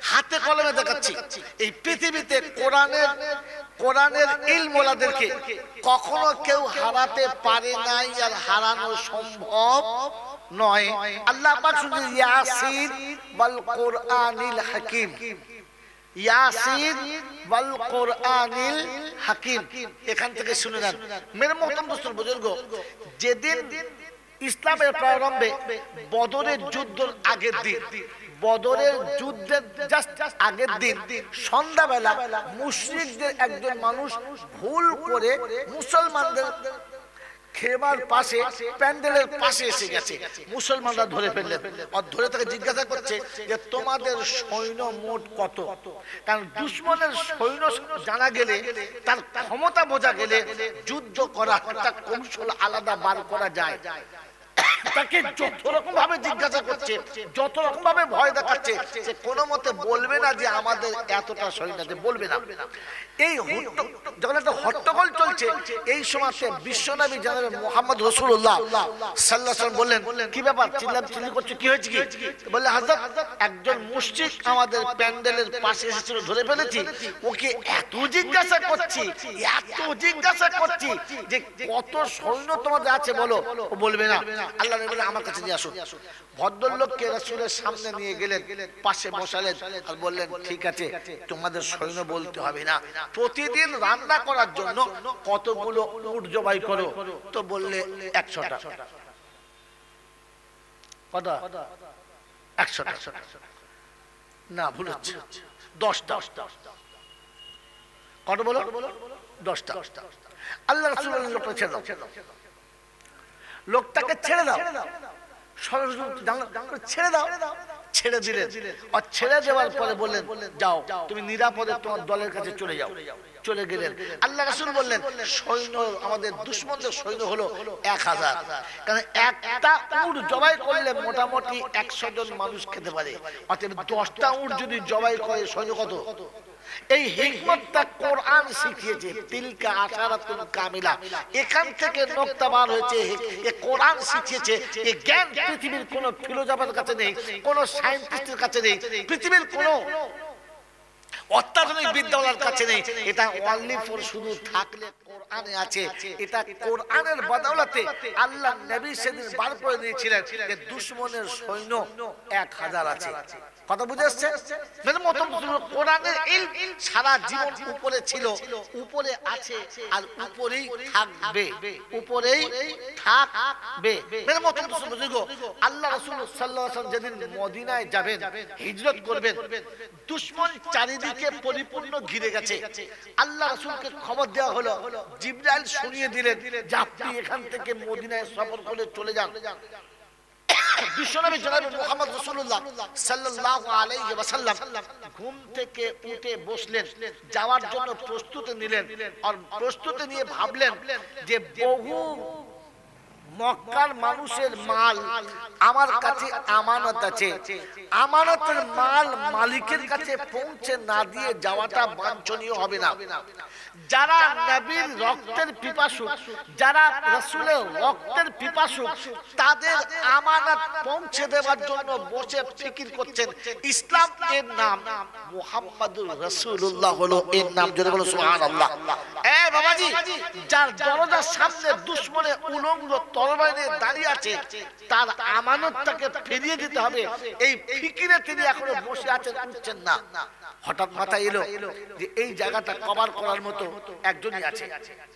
হাতে কলমে দেখাচ্ছি। এই পৃথিবীতে কোরআনের ইলম ওয়ালাদেরকে কখনো কেউ হারাতে পারে নাই, আর হারানো সম্ভব নয়। আল্লাহ পাক শুনছেন ইয়াসিন ওয়াল কোরআনিল হাকিম, ইয়াসিন ওয়াল কোরআনিল হাকিম। এখান থেকে শুনে নেন মেরে মহতরম বুজুর্গ, যেদিন ইসলামের প্রারম্ভে বদরের যুদ্ধের আগের দিন, বদরের যুদ্ধের জাস্ট আগের দিন সন্ধ্যাবেলা মুশরিকদের একজন মানুষ ভুল করে মুসলমানদের খেমার পাশে, প্যান্ডেলের পাশে এসে গেছে। মুসলমানরা ধরে ফেললেন, আর ধরে তাকে জিজ্ঞাসা করছে যে তোমাদের সৈন্য মোট কত? কারণ দুশমনের সৈন্য জানা গেলে, তার ক্ষমতা বোঝা গেলে যুদ্ধ করা একটা কৌশল আলাদা বার করা যায়। তাকে যত রকম ভাবে জিজ্ঞাসা করছে, যত রকম ভাবে ভয় দেখাচ্ছে, সে কোনো মতে বলবে না যে আমাদের এতটা সৈন্য আছে, বলবে না। এই যখন একটা হট্টগোল চলছে, এই সময় বিশ্বনবী জনাবে মুহাম্মদ রাসূলুল্লাহ সাল্লাল্লাহু আলাইহি ওয়াসাল্লাম বললেন, কি ব্যাপার চিল্লাচিল্লি করছো, কি হয়েছে? কি বললে, হযরত একজন মুশরিক আমাদের প্যান্ডেলের পাশে এসেছিল, ধরে ফেলেছি। ওকে এত জিজ্ঞাসা করছি, এত জিজ্ঞাসা করছি যে কত সৈন্য তোমাদের আছে বলো। ও বলবে না। আল্লাহ নবী বললেন, আমার কাছে নিয়ে আসো। ভদ্রলোককে রাসূলের সামনে নিয়ে গেলেন, পাশে বসালেন, আর বললেন, ঠিক আছে, তোমাদের সৈন্য বলতে হবে না, প্রতিদিন রান্না করার জন্য কতগুলো উট জবাই করো? তো বললে 100টা। কত? 100টা না, ভুল হচ্ছে, 10টা। কত বলো? 10টা। আল্লাহ রাসূল লোকটা ছেড়ে দাও, লোকটাকে ছেড়ে দাও, ছেড়ে দাও। ছেড়ে দিলেন, আর ছেড়ে দেওয়ার পরে বললেন, যাও তুমি নিরাপদে তোমার দলের কাছে চলে যাও। চলে গেলেন। আল্লাহ রাসূল বললেন সৈন্য আমাদের দুশমনদের সৈন্য হলো 1000, কারণ একটা উট জবাই করলে মোটামুটি 100 জন মানুষ খেতে পারে, অতএব 10টা উট যদি জবাই করে সৈন্য কত? এই হিকমতটা কোরআন শিখিয়েছে। তিলকা আশারাতুন কামিলা, এখান থেকে নকতা বার হয়েছে। এই কোরআন শিখিয়েছে। এই জ্ঞান পৃথিবীর কোন ফিলোসফারের কাছে নেই, কোন সায়েন্টিস্টের কাছে নেই, পৃথিবীর কোন অত্যাধুনিক বিদ্যালয়ের কাছে নেই। এটা অনলি ফর শুধু থাকলে কোরআনে আছে। এটা কোরআনের বদৌলতে আল্লাহ নবী সেদিন বার করে দিয়েছিলেন যে দুশমনের সৈন্য 1000 আছে। কথা বুঝে আসছে? কোরআনের ইলম সারা জীবন উপরে ছিল, উপরে আছে, আর উপরেই থাকবে, উপরেই থাকবে। আল্লাহ রাসূল সাল্লাল্লাহু আলাইহি ওয়াসাল্লাম যেদিন মদিনায় যাবেন, হিজরত করবেন, দুশমন চারিদিকে পরিপূর্ণ ঘিরে গেছে। আল্লাহ রাসূলকে খবর দেওয়া হলো, জিবরাইল শুনিয়ে দিলেন যে আপনি এখান থেকে মদিনায় সফর করে চলে যান। বিশ্বনবী জনাব মুহাম্মদ রাসূলুল্লাহ সাল্লাল্লাহু আলাইহি ওয়াসাল্লাম ঘুম থেকে উঠে বসলেন, যাওয়ার জন্য প্রস্তুতি নিলেন। আর প্রস্তুতি নিয়ে ভাবলেন যে বহু মক্কার মানুষের মাল আমার কাছে আমানত আছে, আমানতের মাল মালিকের কাছে পৌঁছে না দিয়ে যাওয়াটা বাঞ্ছনীয় হবে না। যারা নবীর রক্তের পিপাসু, যারা রাসূলের রক্তের পিপাসু, তাদের আমানত পৌঁছে দেওয়ার জন্য বসে ফিকির করছেন। ইসলাম এর নাম, মুহাম্মাদুর রাসূলুল্লাহ হলো এর নাম। জোরে বলো সুবহানাল্লাহ। এ বাবাজি, যার দরজার সামনে দুশমনে উলঙ্গ তরবারি নিয়ে দাঁড়িয়ে আছে, তার আমানতটাকে ফিরিয়ে দিতে হবে, এই ফিকিরে তিনি এখনো বসে আছেন, উঠছেন না। হঠাৎ মাথায় এলো যে এই জায়গাটা কভার করার মতো একজনই আছে।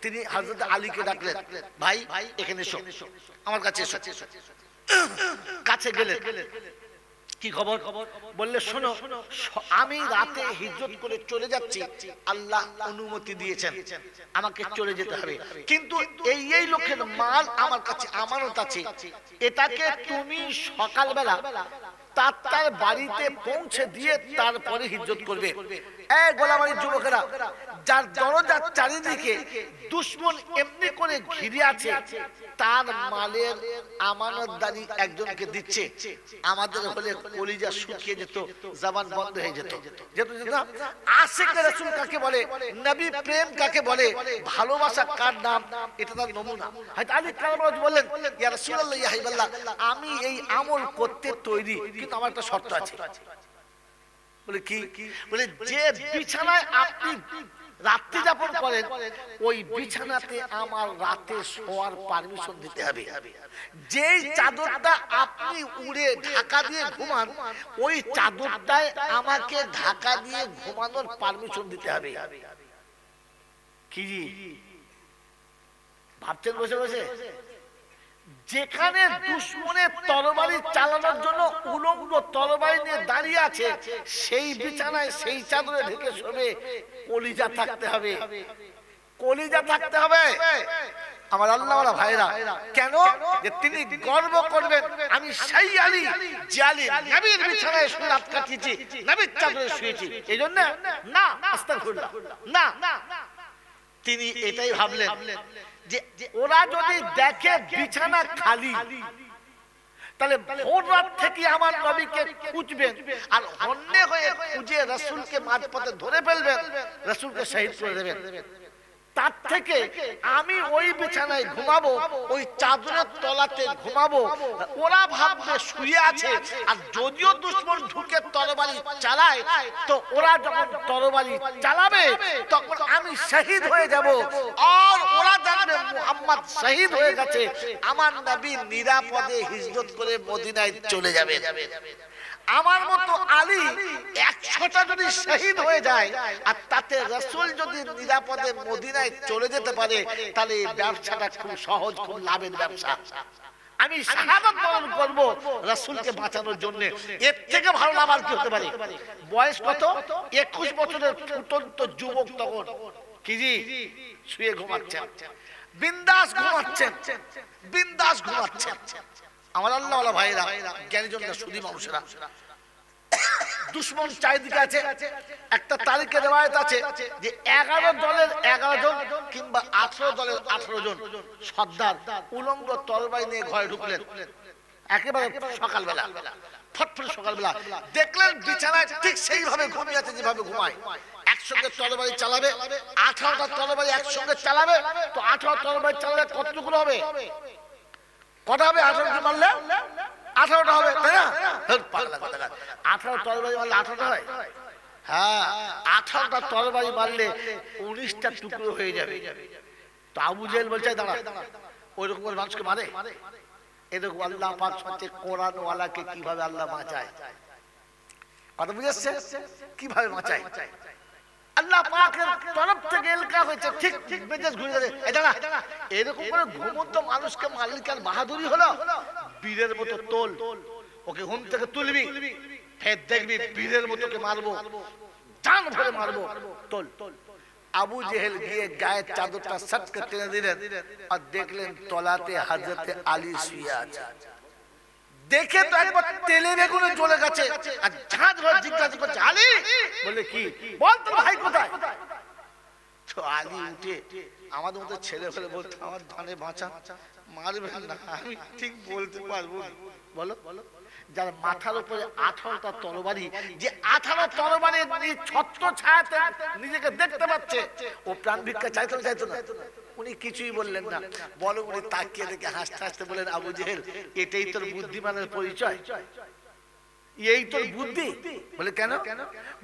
তিনি হযরত আলীকে ডাকলেন, ভাই এখানে এসো, আমার কাছে এসো। কাছে গেলেন, কি খবর? বললে শোনো, আমি রাতে হিজরত করে চলে যাচ্ছি, আল্লাহ অনুমতি দিয়েছেন, আমাকে চলে যেতে হবে, কিন্তু এই লোকের মাল আমার কাছে আমানত আছে, এটাকে তুমি সকালবেলা তার বাড়িতে পৌঁছে দিয়ে তারপরে হিজরত করবে। এই গোলাবাড়ির যুবকেরা, যার দরজার চারিদিকে দুশমন এমনি করে ঘিরে আছে, তার মালের আমানতদারি একজনকে দিচ্ছে। আমাদের হলে কলিজা শুকিয়ে যেত, জবান বন্ধ হয়ে যেত। আশিক রাসূল কাকে বলে, নবী প্রেম কাকে বলে, ভালোবাসা কার নাম, এটা তার নমুনা। হযরত আলী কারামাল্লাহু বলেন, ইয়া রাসূলুল্লাহ, ইয়া হাবিবাল্লাহ, আমি এই আমল করতে তৈরি, কিন্তু আমার একটা শর্ত আছে। বলে কি? বলে যে বিছানায় আপনি রাত্রি যাপন করেন, ওই বিছানাতে আমার রাতে শোয়ার পারমিশন দিতে হবে। যেই চাদরটা আপনি উড়ে ঢাকা দিয়ে ঘুমান, ওই চাদরটায় আমাকে ঢাকা দিয়ে ঘুমানোর পারমিশন দিতে হবে। কি ভাবছেন বসে বসে? যেখানে দুশমনের তরবারি চালানোর জন্য উলঙ্গ তরবারি নিয়ে দাঁড়িয়ে আছে, সেই বিছানায় সেই চাদরে ঢেকে শোবে। কলিজা থাকতে হবে, কলিজা থাকতে হবে। আমার আল্লাহওয়ালা ভাইরা, কেন? যে তিনি গর্ব করবেন, আমি সেই আলী যে আলী নবীর বিছানায় শুয়ে রাত কাটিয়েছি, নবীর চাদরে শুয়েছি। এই জন্য না, আস্তাগফিরুল্লাহ, না, তিনি এটাই ভাবলেন যে ওরা যদি দেখে বিছানা খালি, তাহলে ভোর রাত থেকে আমার নবীকে খুঁজবেন, আর অন্য হয়ে খুঁজে রাসূলকে মাঝপথে ধরে ফেলবেন, রাসূলকে শহীদ করে দেবেন। তার থেকে আমি ওই বিছানায় ঘুমাবো, ওই চাদরের তলাতে ঘুমাবো, ওরা ভাববে শুয়ে আছে। আর যদিও দুশমন ঢুকে তরবারি চালায়, তো ওরা যখন তরবারি চালাবে তখন আমি শহীদ হয়ে যাব, আর ওরা জানবে মুহাম্মদ শহীদ হয়ে গেছে, আমার নবী নিরাপদে হিজরত করে মদিনায় চলে যাবে। আমার মতো আলী 100টা যদি শহীদ হয়ে যায়, আর তাতে রাসূল যদি নিরাপদে মদিনায় চলে যেতে পারে, তাহলে এই ব্যবসাটা খুব সহজ, খুব লাভের ব্যবসা। আমি শাহাদাত বরণ করব রাসূলকে বাঁচানোর জন্য। এর থেকে ভালো লাভ আর কি হতে পারে? বয়স কত? 21 বছরের ফুটন্ত যুবক, তখন কি শুয়ে ঘুমাচ্ছেন, বিন্দাস ঘুমাচ্ছেন, বিন্দাস ঘুমাচ্ছেন। আমার আল্লাহওয়ালা ভাইরা, জ্ঞানীজনরা, সুধী মানুষেরা, দুশ্মন চারিদিকে আছে। একটা তারিখে রেওয়ায়েত আছে যে 11 দলের 11 জন কিংবা 18 দলের 18 জন সর্দার উলঙ্গ তরবারি নিয়ে ঘরে ঢুকলেন একেবারে সকালবেলা, ফটফট সকালবেলা। দেখলেন বিছানায় ঠিক সেইভাবে ঘুমিয়ে আছে যেভাবে ঘুমায়। একসঙ্গে তরবারি চালাবে, 18টা তরবারি একসঙ্গে চালাবে। তো 18 তরবারি চালালে কতটুকু হবে? কটা হবে? 18টা মারলে 18টা হবে, তাই না? 18 তরবারি মারলে 18টা হয়? হ্যাঁ, 18টা তরবারি মারলে 19টা টুকরো হয়ে যাবে। তো আবু জেহেল বলছে দাঁড়া, ওইরকম করে মানুষকে মারে? এরকম আল্লাহ পাক হচ্ছে কোরআন ওয়ালাকে কিভাবে আল্লাহ বাঁচায়, কথা বুঝেছে? কিভাবে বাঁচায় আল্লাহ পাকের তরফ থেকে এলকা হয়েছে। ঠিক মেজাজ ঘুরে যাবে। এরকম করে ঘুমন্ত মানুষকে মারলে কি আর বাহাদুরি হলো? বীরের মতো তোল, ওকে ঘুম থেকে তুলবি, ফের দেখবি বীরের মতো কে মারবো, জান ভরে মারবো, তোল। আবু জেহেল গিয়ে গায়ের চাদরটা সটকে টেনে দিলেন আর দেখলেন তলাতে হযরতে আলী শুয়ে আছে। দেখে তো একবার তেলে বেগুনে জ্বলে গেছে। আর ঝাঁঝ ভরে জিজ্ঞাসা করছে, আলী, বলে কি? বল তোর ভাই কোথায়? তো আলী উঠে আমাদের মতো ছেলে ফেলে বলতে, আমার ধানে বাঁচা, মারবেন না, আমি ঠিক বলতে পারবো। বলো, যার মাথার উপরে 18টা তরবারি, যে 18 তরবারি ছত্র ছায়াতে নিজেকে দেখতে পাচ্ছে, ও প্রাণ ভিক্ষা চাইতো না? উনি কিছুই বললেন না। বলো, উনি তাকিয়ে দেখে হাসতে হাসতে বলেন, আবু জেহেল, এটাই তোর বুদ্ধিমানের পরিচয়? এই তোর বুদ্ধি? বলে কেন?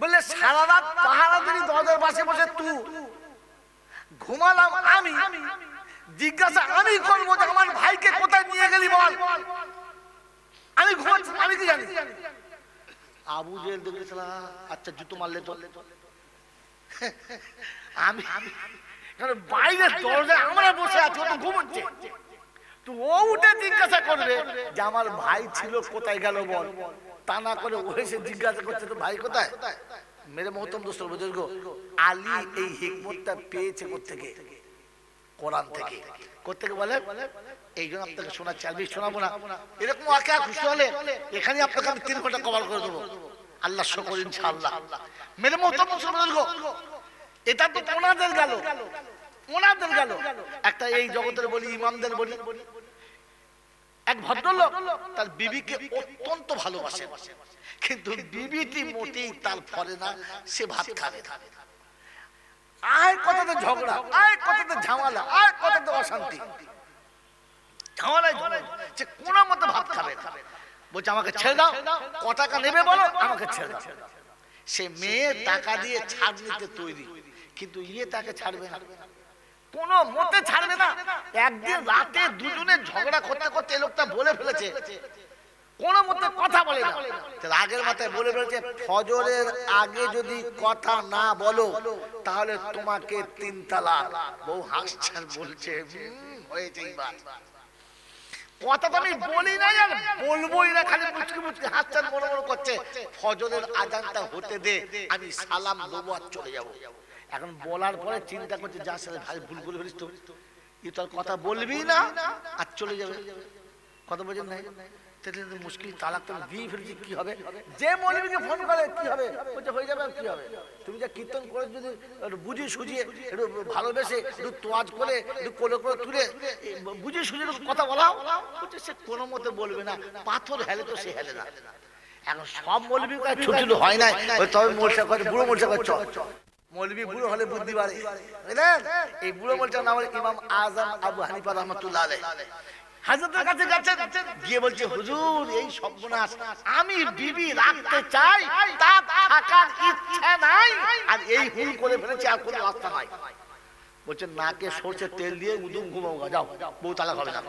বলে সারা রাত পাহারাদারি দরজার পাশে বসে তুই ঘুমালাম আমি, জিজ্ঞাসা আমি করবো যে আমার ভাইকে কোথায় নিয়ে গেলি বল, আমি ঘুমাচ্ছি, আমি কি জানি? আবু জেহেল দেখেছিল, আচ্ছা জুতো মারলে তো আমি, কারণ বাইরে দরজায় আমরা বসে আছি, ও তো ঘুমাচ্ছে। তো ও উঠে জিজ্ঞাসা করবে যে আমার ভাই ছিল, কোথায় গেল বল। তা না করে ও এসে জিজ্ঞাসা করছে তো ভাই কোথায়? মেরে মহতম দোস্ত বুজুর্গ, আলী এই হিকমতটা পেয়েছে কোত্থেকে? কোরআন থেকে। কোত্থেকে বলে? এই জন্য আপনাকে শোনাচ্ছি, আমি শোনাবো না। এরকম আঁকে খুশি হলে এখানে আপনাকে আমি 3 ঘন্টা কভার করে দেবো, আল্লাহ শুকর ইনশাআল্লাহ। মেরে মহতম দোস্ত বুজুর্গ, এটা তো ওনাদের গেল। একটা এই জগতের বলি, ইমামদের বলি, এক ভদ্রলোক তার বিবিকে অত্যন্ত ভালোবাসে, কিন্তু বিবিটি মোটেই তার ফলে না, সে ভাত খাবে। আয় কথাতে ঝগড়া, আয় কথাতে ঝামেলা, আয় কথাতে অশান্তি, ঝামেলায় সে কোন মতে ভাত খাবে। বলছে আমাকে ছেড়ে দাও, ক টাকা নেবে বলো, আমাকে ছেড়ে দাও। সে মেয়ে টাকা দিয়ে ছাড় নিতে তৈরি, কিন্তু তাকে ছাড়বে না, কোন মতে ছাড়বে না। একদিন রাতে দুজনে ঝগড়া করতে করতে লোকটা বলে ফেলেছে, কোন মতে কথা বলে না। আগের মাথায় বলে ফেলেছে, ফজরের আগে যদি কথা না বলো তাহলে তোমাকে 3 তালাক। বউ হাসছে আর বলছে হয়েছে এইবার কথাটা আমি বলি না, আর বলবোই না, খালি মুচকি মুচকি হাসছেন, মনে মনে করছে ফজরের আজানটা হতে দে, আমি সালাম দেবো আর চলে যাবো। এখন বলার পরে চিন্তা করছে, যা সাথে ভাই ভুল করে ফেলিস তো, তোর কথা বলবি না আর চলে যাবে। কথা বলছেন নাই? মুশকিল, তালাক তো দিয়ে ফেলছি, কি হবে? যে মৌলবীকে ফোন করে কি হবে? বলছে হয়ে যাবে, আর কি হবে? তুমি যা কীর্তন করে যদি বুঝিয়ে সুঝিয়ে একটু ভালোবেসে একটু তোয়াজ করে একটু কোলে করে তুলে বুঝিয়ে সুঝিয়ে কথা বলাও, বলছে সে কোনো মতে বলবে না, পাথর হেলে তো সে হেলে না। এখন সব মৌলবী ছোট ছোট হয় নাই, তবে মোলসা করে বুড়ো মোলসা করছ। মৌলবী বুড়ো হলে বুদ্ধি বাড়ে, বুঝলেন? এই বুড়ো মোলসার নাম হলো ইমাম আজম আবু হানিফা রাহমাতুল্লাহ আলাইহি। হাজরতের কাছে যাচ্ছেন, গিয়ে বলছে হুজুর এই সর্বনাশ, আমি বিবি রাখতে চাই, তা থাকার ইচ্ছা নাই, আর এই হুল করে ফেলেছে, আর কোনো রাস্তা নাই। বলছে নাকে সরষের তেল দিয়ে উদুম ঘুমাও, যাও, বউ তালাক হবে না।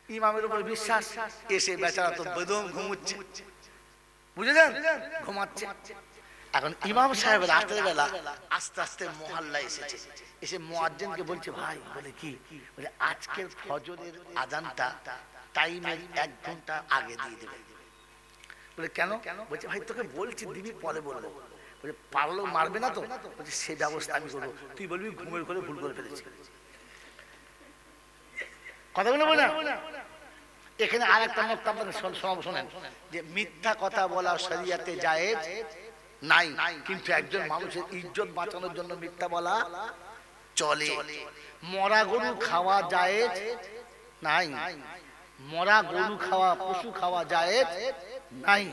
ইমামের উপর বিশ্বাস, এসে বেচারা তো বেদম ঘুমুচ্ছে, বুঝলেন? ঘুমাচ্ছে। এখন ইমাম সাহেব রাতের বেলা আস্তে আস্তে মহল্লায় এসেছে, এসে মুয়াজ্জিনকে বলছে, ভাই, বলে কি? বলে আজকের ফজরের আযানটা টাইমের 1 ঘন্টা আগে দিয়ে দেবে। বলে কেন? বলছে ভাই তোকে বলছি দিবি, পরে বলবো। বলে পারলেও মারবে না তো? বলছে সে ব্যবস্থা আমি করবো, তুই বলবি ঘুমের ঘরে ভুল করে ফেলেছি। কথা বলে বলে এখানে আরেকটা নকতা আপনাদের শোনেন যে মিথ্যা কথা বলা শরীয়তে জায়েজ নাই, কিন্তু একজন মানুষের ইজ্জত বাঁচানোর জন্য মিথ্যা বলা চলে। মরা গরু খাওয়া জায়েজ নাই, মরা গরু খাওয়া, পশু খাওয়া জায়েজ নাই।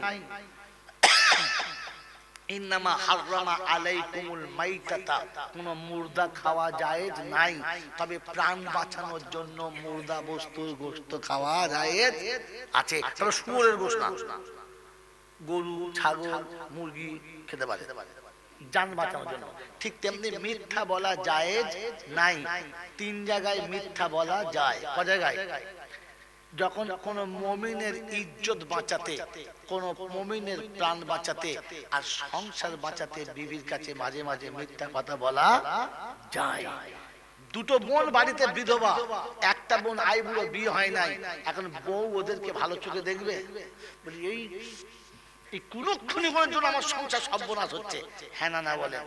ইন্নামা হারামা আলাইকুমুল মাইতাতা, কোন মুর্দা খাওয়া জায়েজ নাই, তবে প্রাণ বাঁচানোর জন্য মুর্দা বস্তুর গোশত খাওয়া জায়েজ আছে। তবে শুয়োরের গোশত না, গরু, ছাগল, মুরগি খেতে পারে জান বাঁচানোর জন্য। ঠিক তেমনি মিথ্যা বলা জায়েজ নাই। 3 জায়গায় মিথ্যা বলা যায়। ক জায়গায়? যখন কোন মুমিনের ইজ্জত বাঁচাতে, কোন মুমিনের প্রাণ বাঁচাতে আর সংসার বাঁচাতে বিবির কাছে মাঝে মাঝে মিথ্যা কথা বলা যায়। দুটো বোন বাড়িতে বিধবা, একটা বোন আইবুড়ো, বিয়ে হয় নাই, এখন বউ ওদেরকে ভালো চোখে দেখবে? বলি এই কুলক্ষণীগণের জন্য আমার সংসার সর্বনাশ হচ্ছে। হ্যাঁ না না বলে।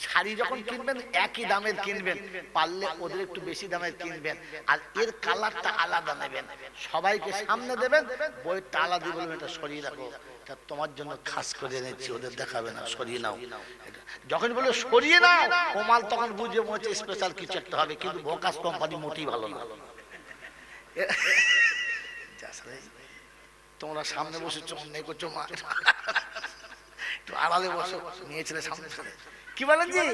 শাড়ি যখন কিনবেন একই দামের কিনবেন, পারলে ওদের একটু বেশি দামের কিনবেন, আর এর কালারটা আলাদা নেবেন, সবাইকে সামনে দেবেন, বইটা আলাদা বলবেন এটা সরিয়ে রাখো, তোমার জন্য খাস করে এনেছি, ওদের দেখাবে না, সরিয়ে নাও। যখন বলে সরিয়ে নাও, কোমাল তখন বুঝে মনে হচ্ছে স্পেশাল কিছু একটা হবে, কিন্তু ভোকাস কোম্পানি মোটেই ভালো না। তোমরা সামনে বসেছো, অন্যায় করছো, মা একটু আড়ালে বসো, নিয়েছিলে সামনে। কি বলেন জি?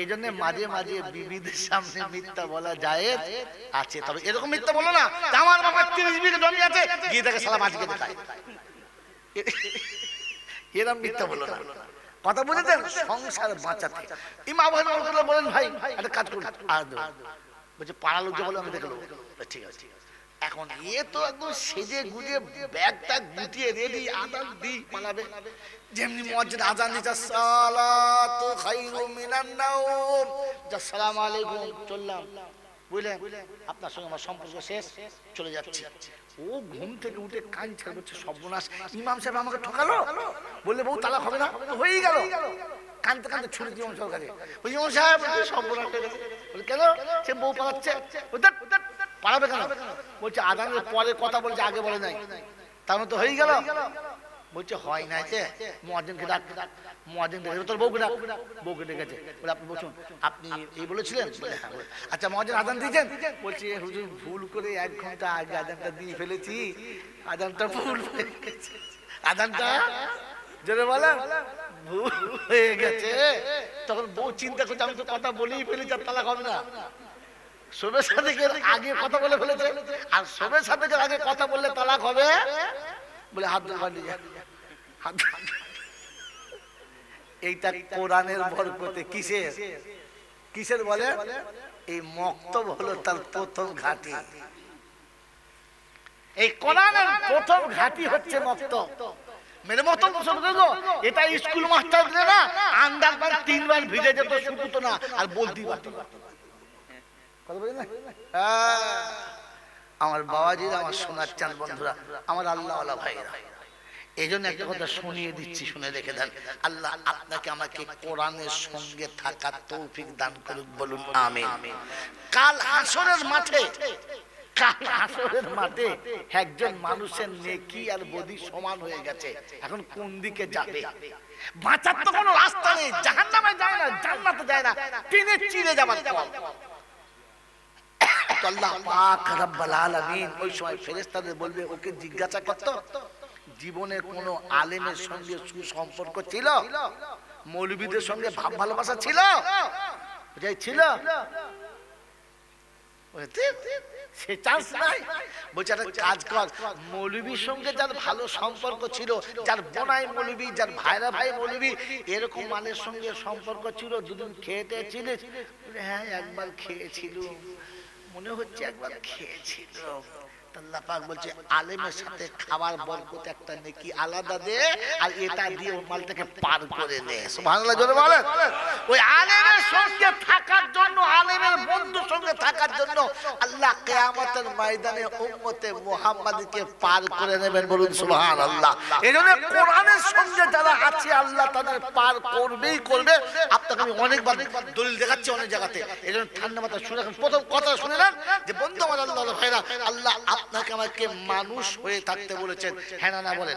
এই জন্য মাঝে মাঝে বিবিদের সামনে মিথ্যা বলা যায় আছে, তবে এরকম মিথ্যা বলো না আমার বাবার 30 বিঘা জমি আছে, গিয়ে দেখে সালা মাটিকে দেখায়, এরকম মিথ্যা বলো না। কথা বুঝেছেন? সংসার বাঁচাতে ইমাম বলেন ভাই একটা কাজ করুন, আর বলছে পাড়া লোক বলে আমি দেখলো, ঠিক আছে ঠিক আছে। এখন এ তো একদম সেজে গুজে ব্যাগটা গুটিয়ে রেডি, আজান দি পালাবে। যেমনি মুয়াজ্জিন আজান দিচ্ছে সালাতু খায়রুম মিনান নাওম, আসসালামু আলাইকুম, চললাম, বুঝলেন আপনার সঙ্গে আমার সম্পর্ক শেষ, চলে যাচ্ছি। ও ঘুম থেকে উঠে কাঁদছে, বলছে সর্বনাশ, ইমাম সাহেব আমাকে ঠকালো, বললে বউ তালাক হবে না, হয়েই গেল। কাঁদতে কাঁদতে ছুটে ইমাম সাহেবের কাছে, বলছি ইমাম সাহেব সর্বনাশ হয়ে গেছে। বলে কেন? সে বউ পালাচ্ছে। পালাবে কেন? বলছে আজানের পরে কথা বলছে, আগে বলে নাই, তার মতো হয়ে গেল। বলছে হয় নাই যে, মুয়াজ্জিনকে ডাক, মুয়াজ্জিন ডেকেছে, তোর বউকে ডাক, বউকে ডেকেছে, বলে আপনি বসুন, আপনি এই বলেছিলেন? বলে হ্যাঁ। আচ্ছা মুয়াজ্জিন আজান দিয়েছেন? বলছে হুজুর ভুল করে 1 ঘন্টা আগে আজানটা দিয়ে ফেলেছি, আজানটা ভুল হয়ে গেছে, আজানটা জোরে বলে ভুল হয়ে গেছে। তখন বউ চিন্তা করছে আমি তো কথা বলেই ফেলেছি, আর তালাক হবে না। শোবে সাদেকের আগে কথা বলে ফেলেছে, আর শোবে সাদেকের আগে কথা বললে তালাক হবে। বলে হাত ধরে হাত, এইটা কোরআনের বরকতে। কিসের কিসের বলে? এই মক্তব হলো তার প্রথম ঘাঁটি। এই কোরআনের প্রথম ঘাঁটি হচ্ছে মক্তব। মেরে মতন এটা স্কুল মাস্টার দিলে না, আন্ডারবার 3 বার ভিজে যেত, শুকুতো না, আর বলতে পারতো। আমার বাবাজির, আমার সোনার চাঁদ বন্ধুরা, আমার আল্লাহওয়ালা ভাইরা, এই জন্য একটা কথা শুনিয়ে দিচ্ছি, শুনে রেখে দেন। আল্লাহ আপনাকে আমাকে কোরআনের সঙ্গে থাকার তৌফিক দান করুক, বলুন আমিন। কাল হাসরের মাঠে, কাল হাসরের মাঠে একজন মানুষের নেকি আর বদি সমান হয়ে গেছে। এখন কোন দিকে যাবে? বাঁচার তো কোনো রাস্তা নেই, জাহান্নামে যায় না, জান্নাতে যায় না, টেনে চিড়ে যাবার পথ। আল্লাহ পাক রব্বুল আলামিন ওই সময় ফেরেশতাদের বলবে, ওকে জিজ্ঞাসা করতো জীবনে কোন আলেমের সঙ্গে সুসম্পর্ক ছিল, মৌলবীদের সঙ্গে ভাব ভালোবাসা ছিল? ছিল? সে চান্স নাই। বলছে একটা কাজ কর, মৌলবীর সঙ্গে যার ভালো সম্পর্ক ছিল, যার বোনাই মৌলবী, যার ভাইরা ভাই মৌলবী, এরকম মানের সঙ্গে সম্পর্ক ছিল, দুদিন খেতে ছিলিস? হ্যাঁ একবার খেয়েছিল, মনে হচ্ছে একবার খেয়েছিল। আল্লাহ পাক বলছে আলেমের সাথে খাবার বরকত একটা নেকি আলাদা দে, আর এটা দিয়ে ওই মালটাকে পার করে নে। সুবহানাল্লাহ জোরে বলেন। ওই আলেমের সঙ্গে থাকার জন্য, আলেমের বন্ধুর সঙ্গে থাকার জন্য আল্লাহ কিয়ামতের ময়দানে উম্মতে মুহাম্মাদীকে পার করে নেবেন, বলুন সুবহানাল্লাহ। এজন্য কোরআনের সঙ্গে যারা আছে আল্লাহ তাদের পার করবেই করবে। আপনাকে আমি অনেকবার দলিল দেখাচ্ছি অনেক জায়গাতে, এজন্য ঠান্ডা মাথায় শুনে রাখুন। প্রথম কথা শুনে না, নেন যে বন্ধু আমার আল্লাহ ভাইরা, আল্লাহ আপনাকে আমাকে মানুষ হয়ে থাকতে বলেছেন, হ্যাঁ না বলেন?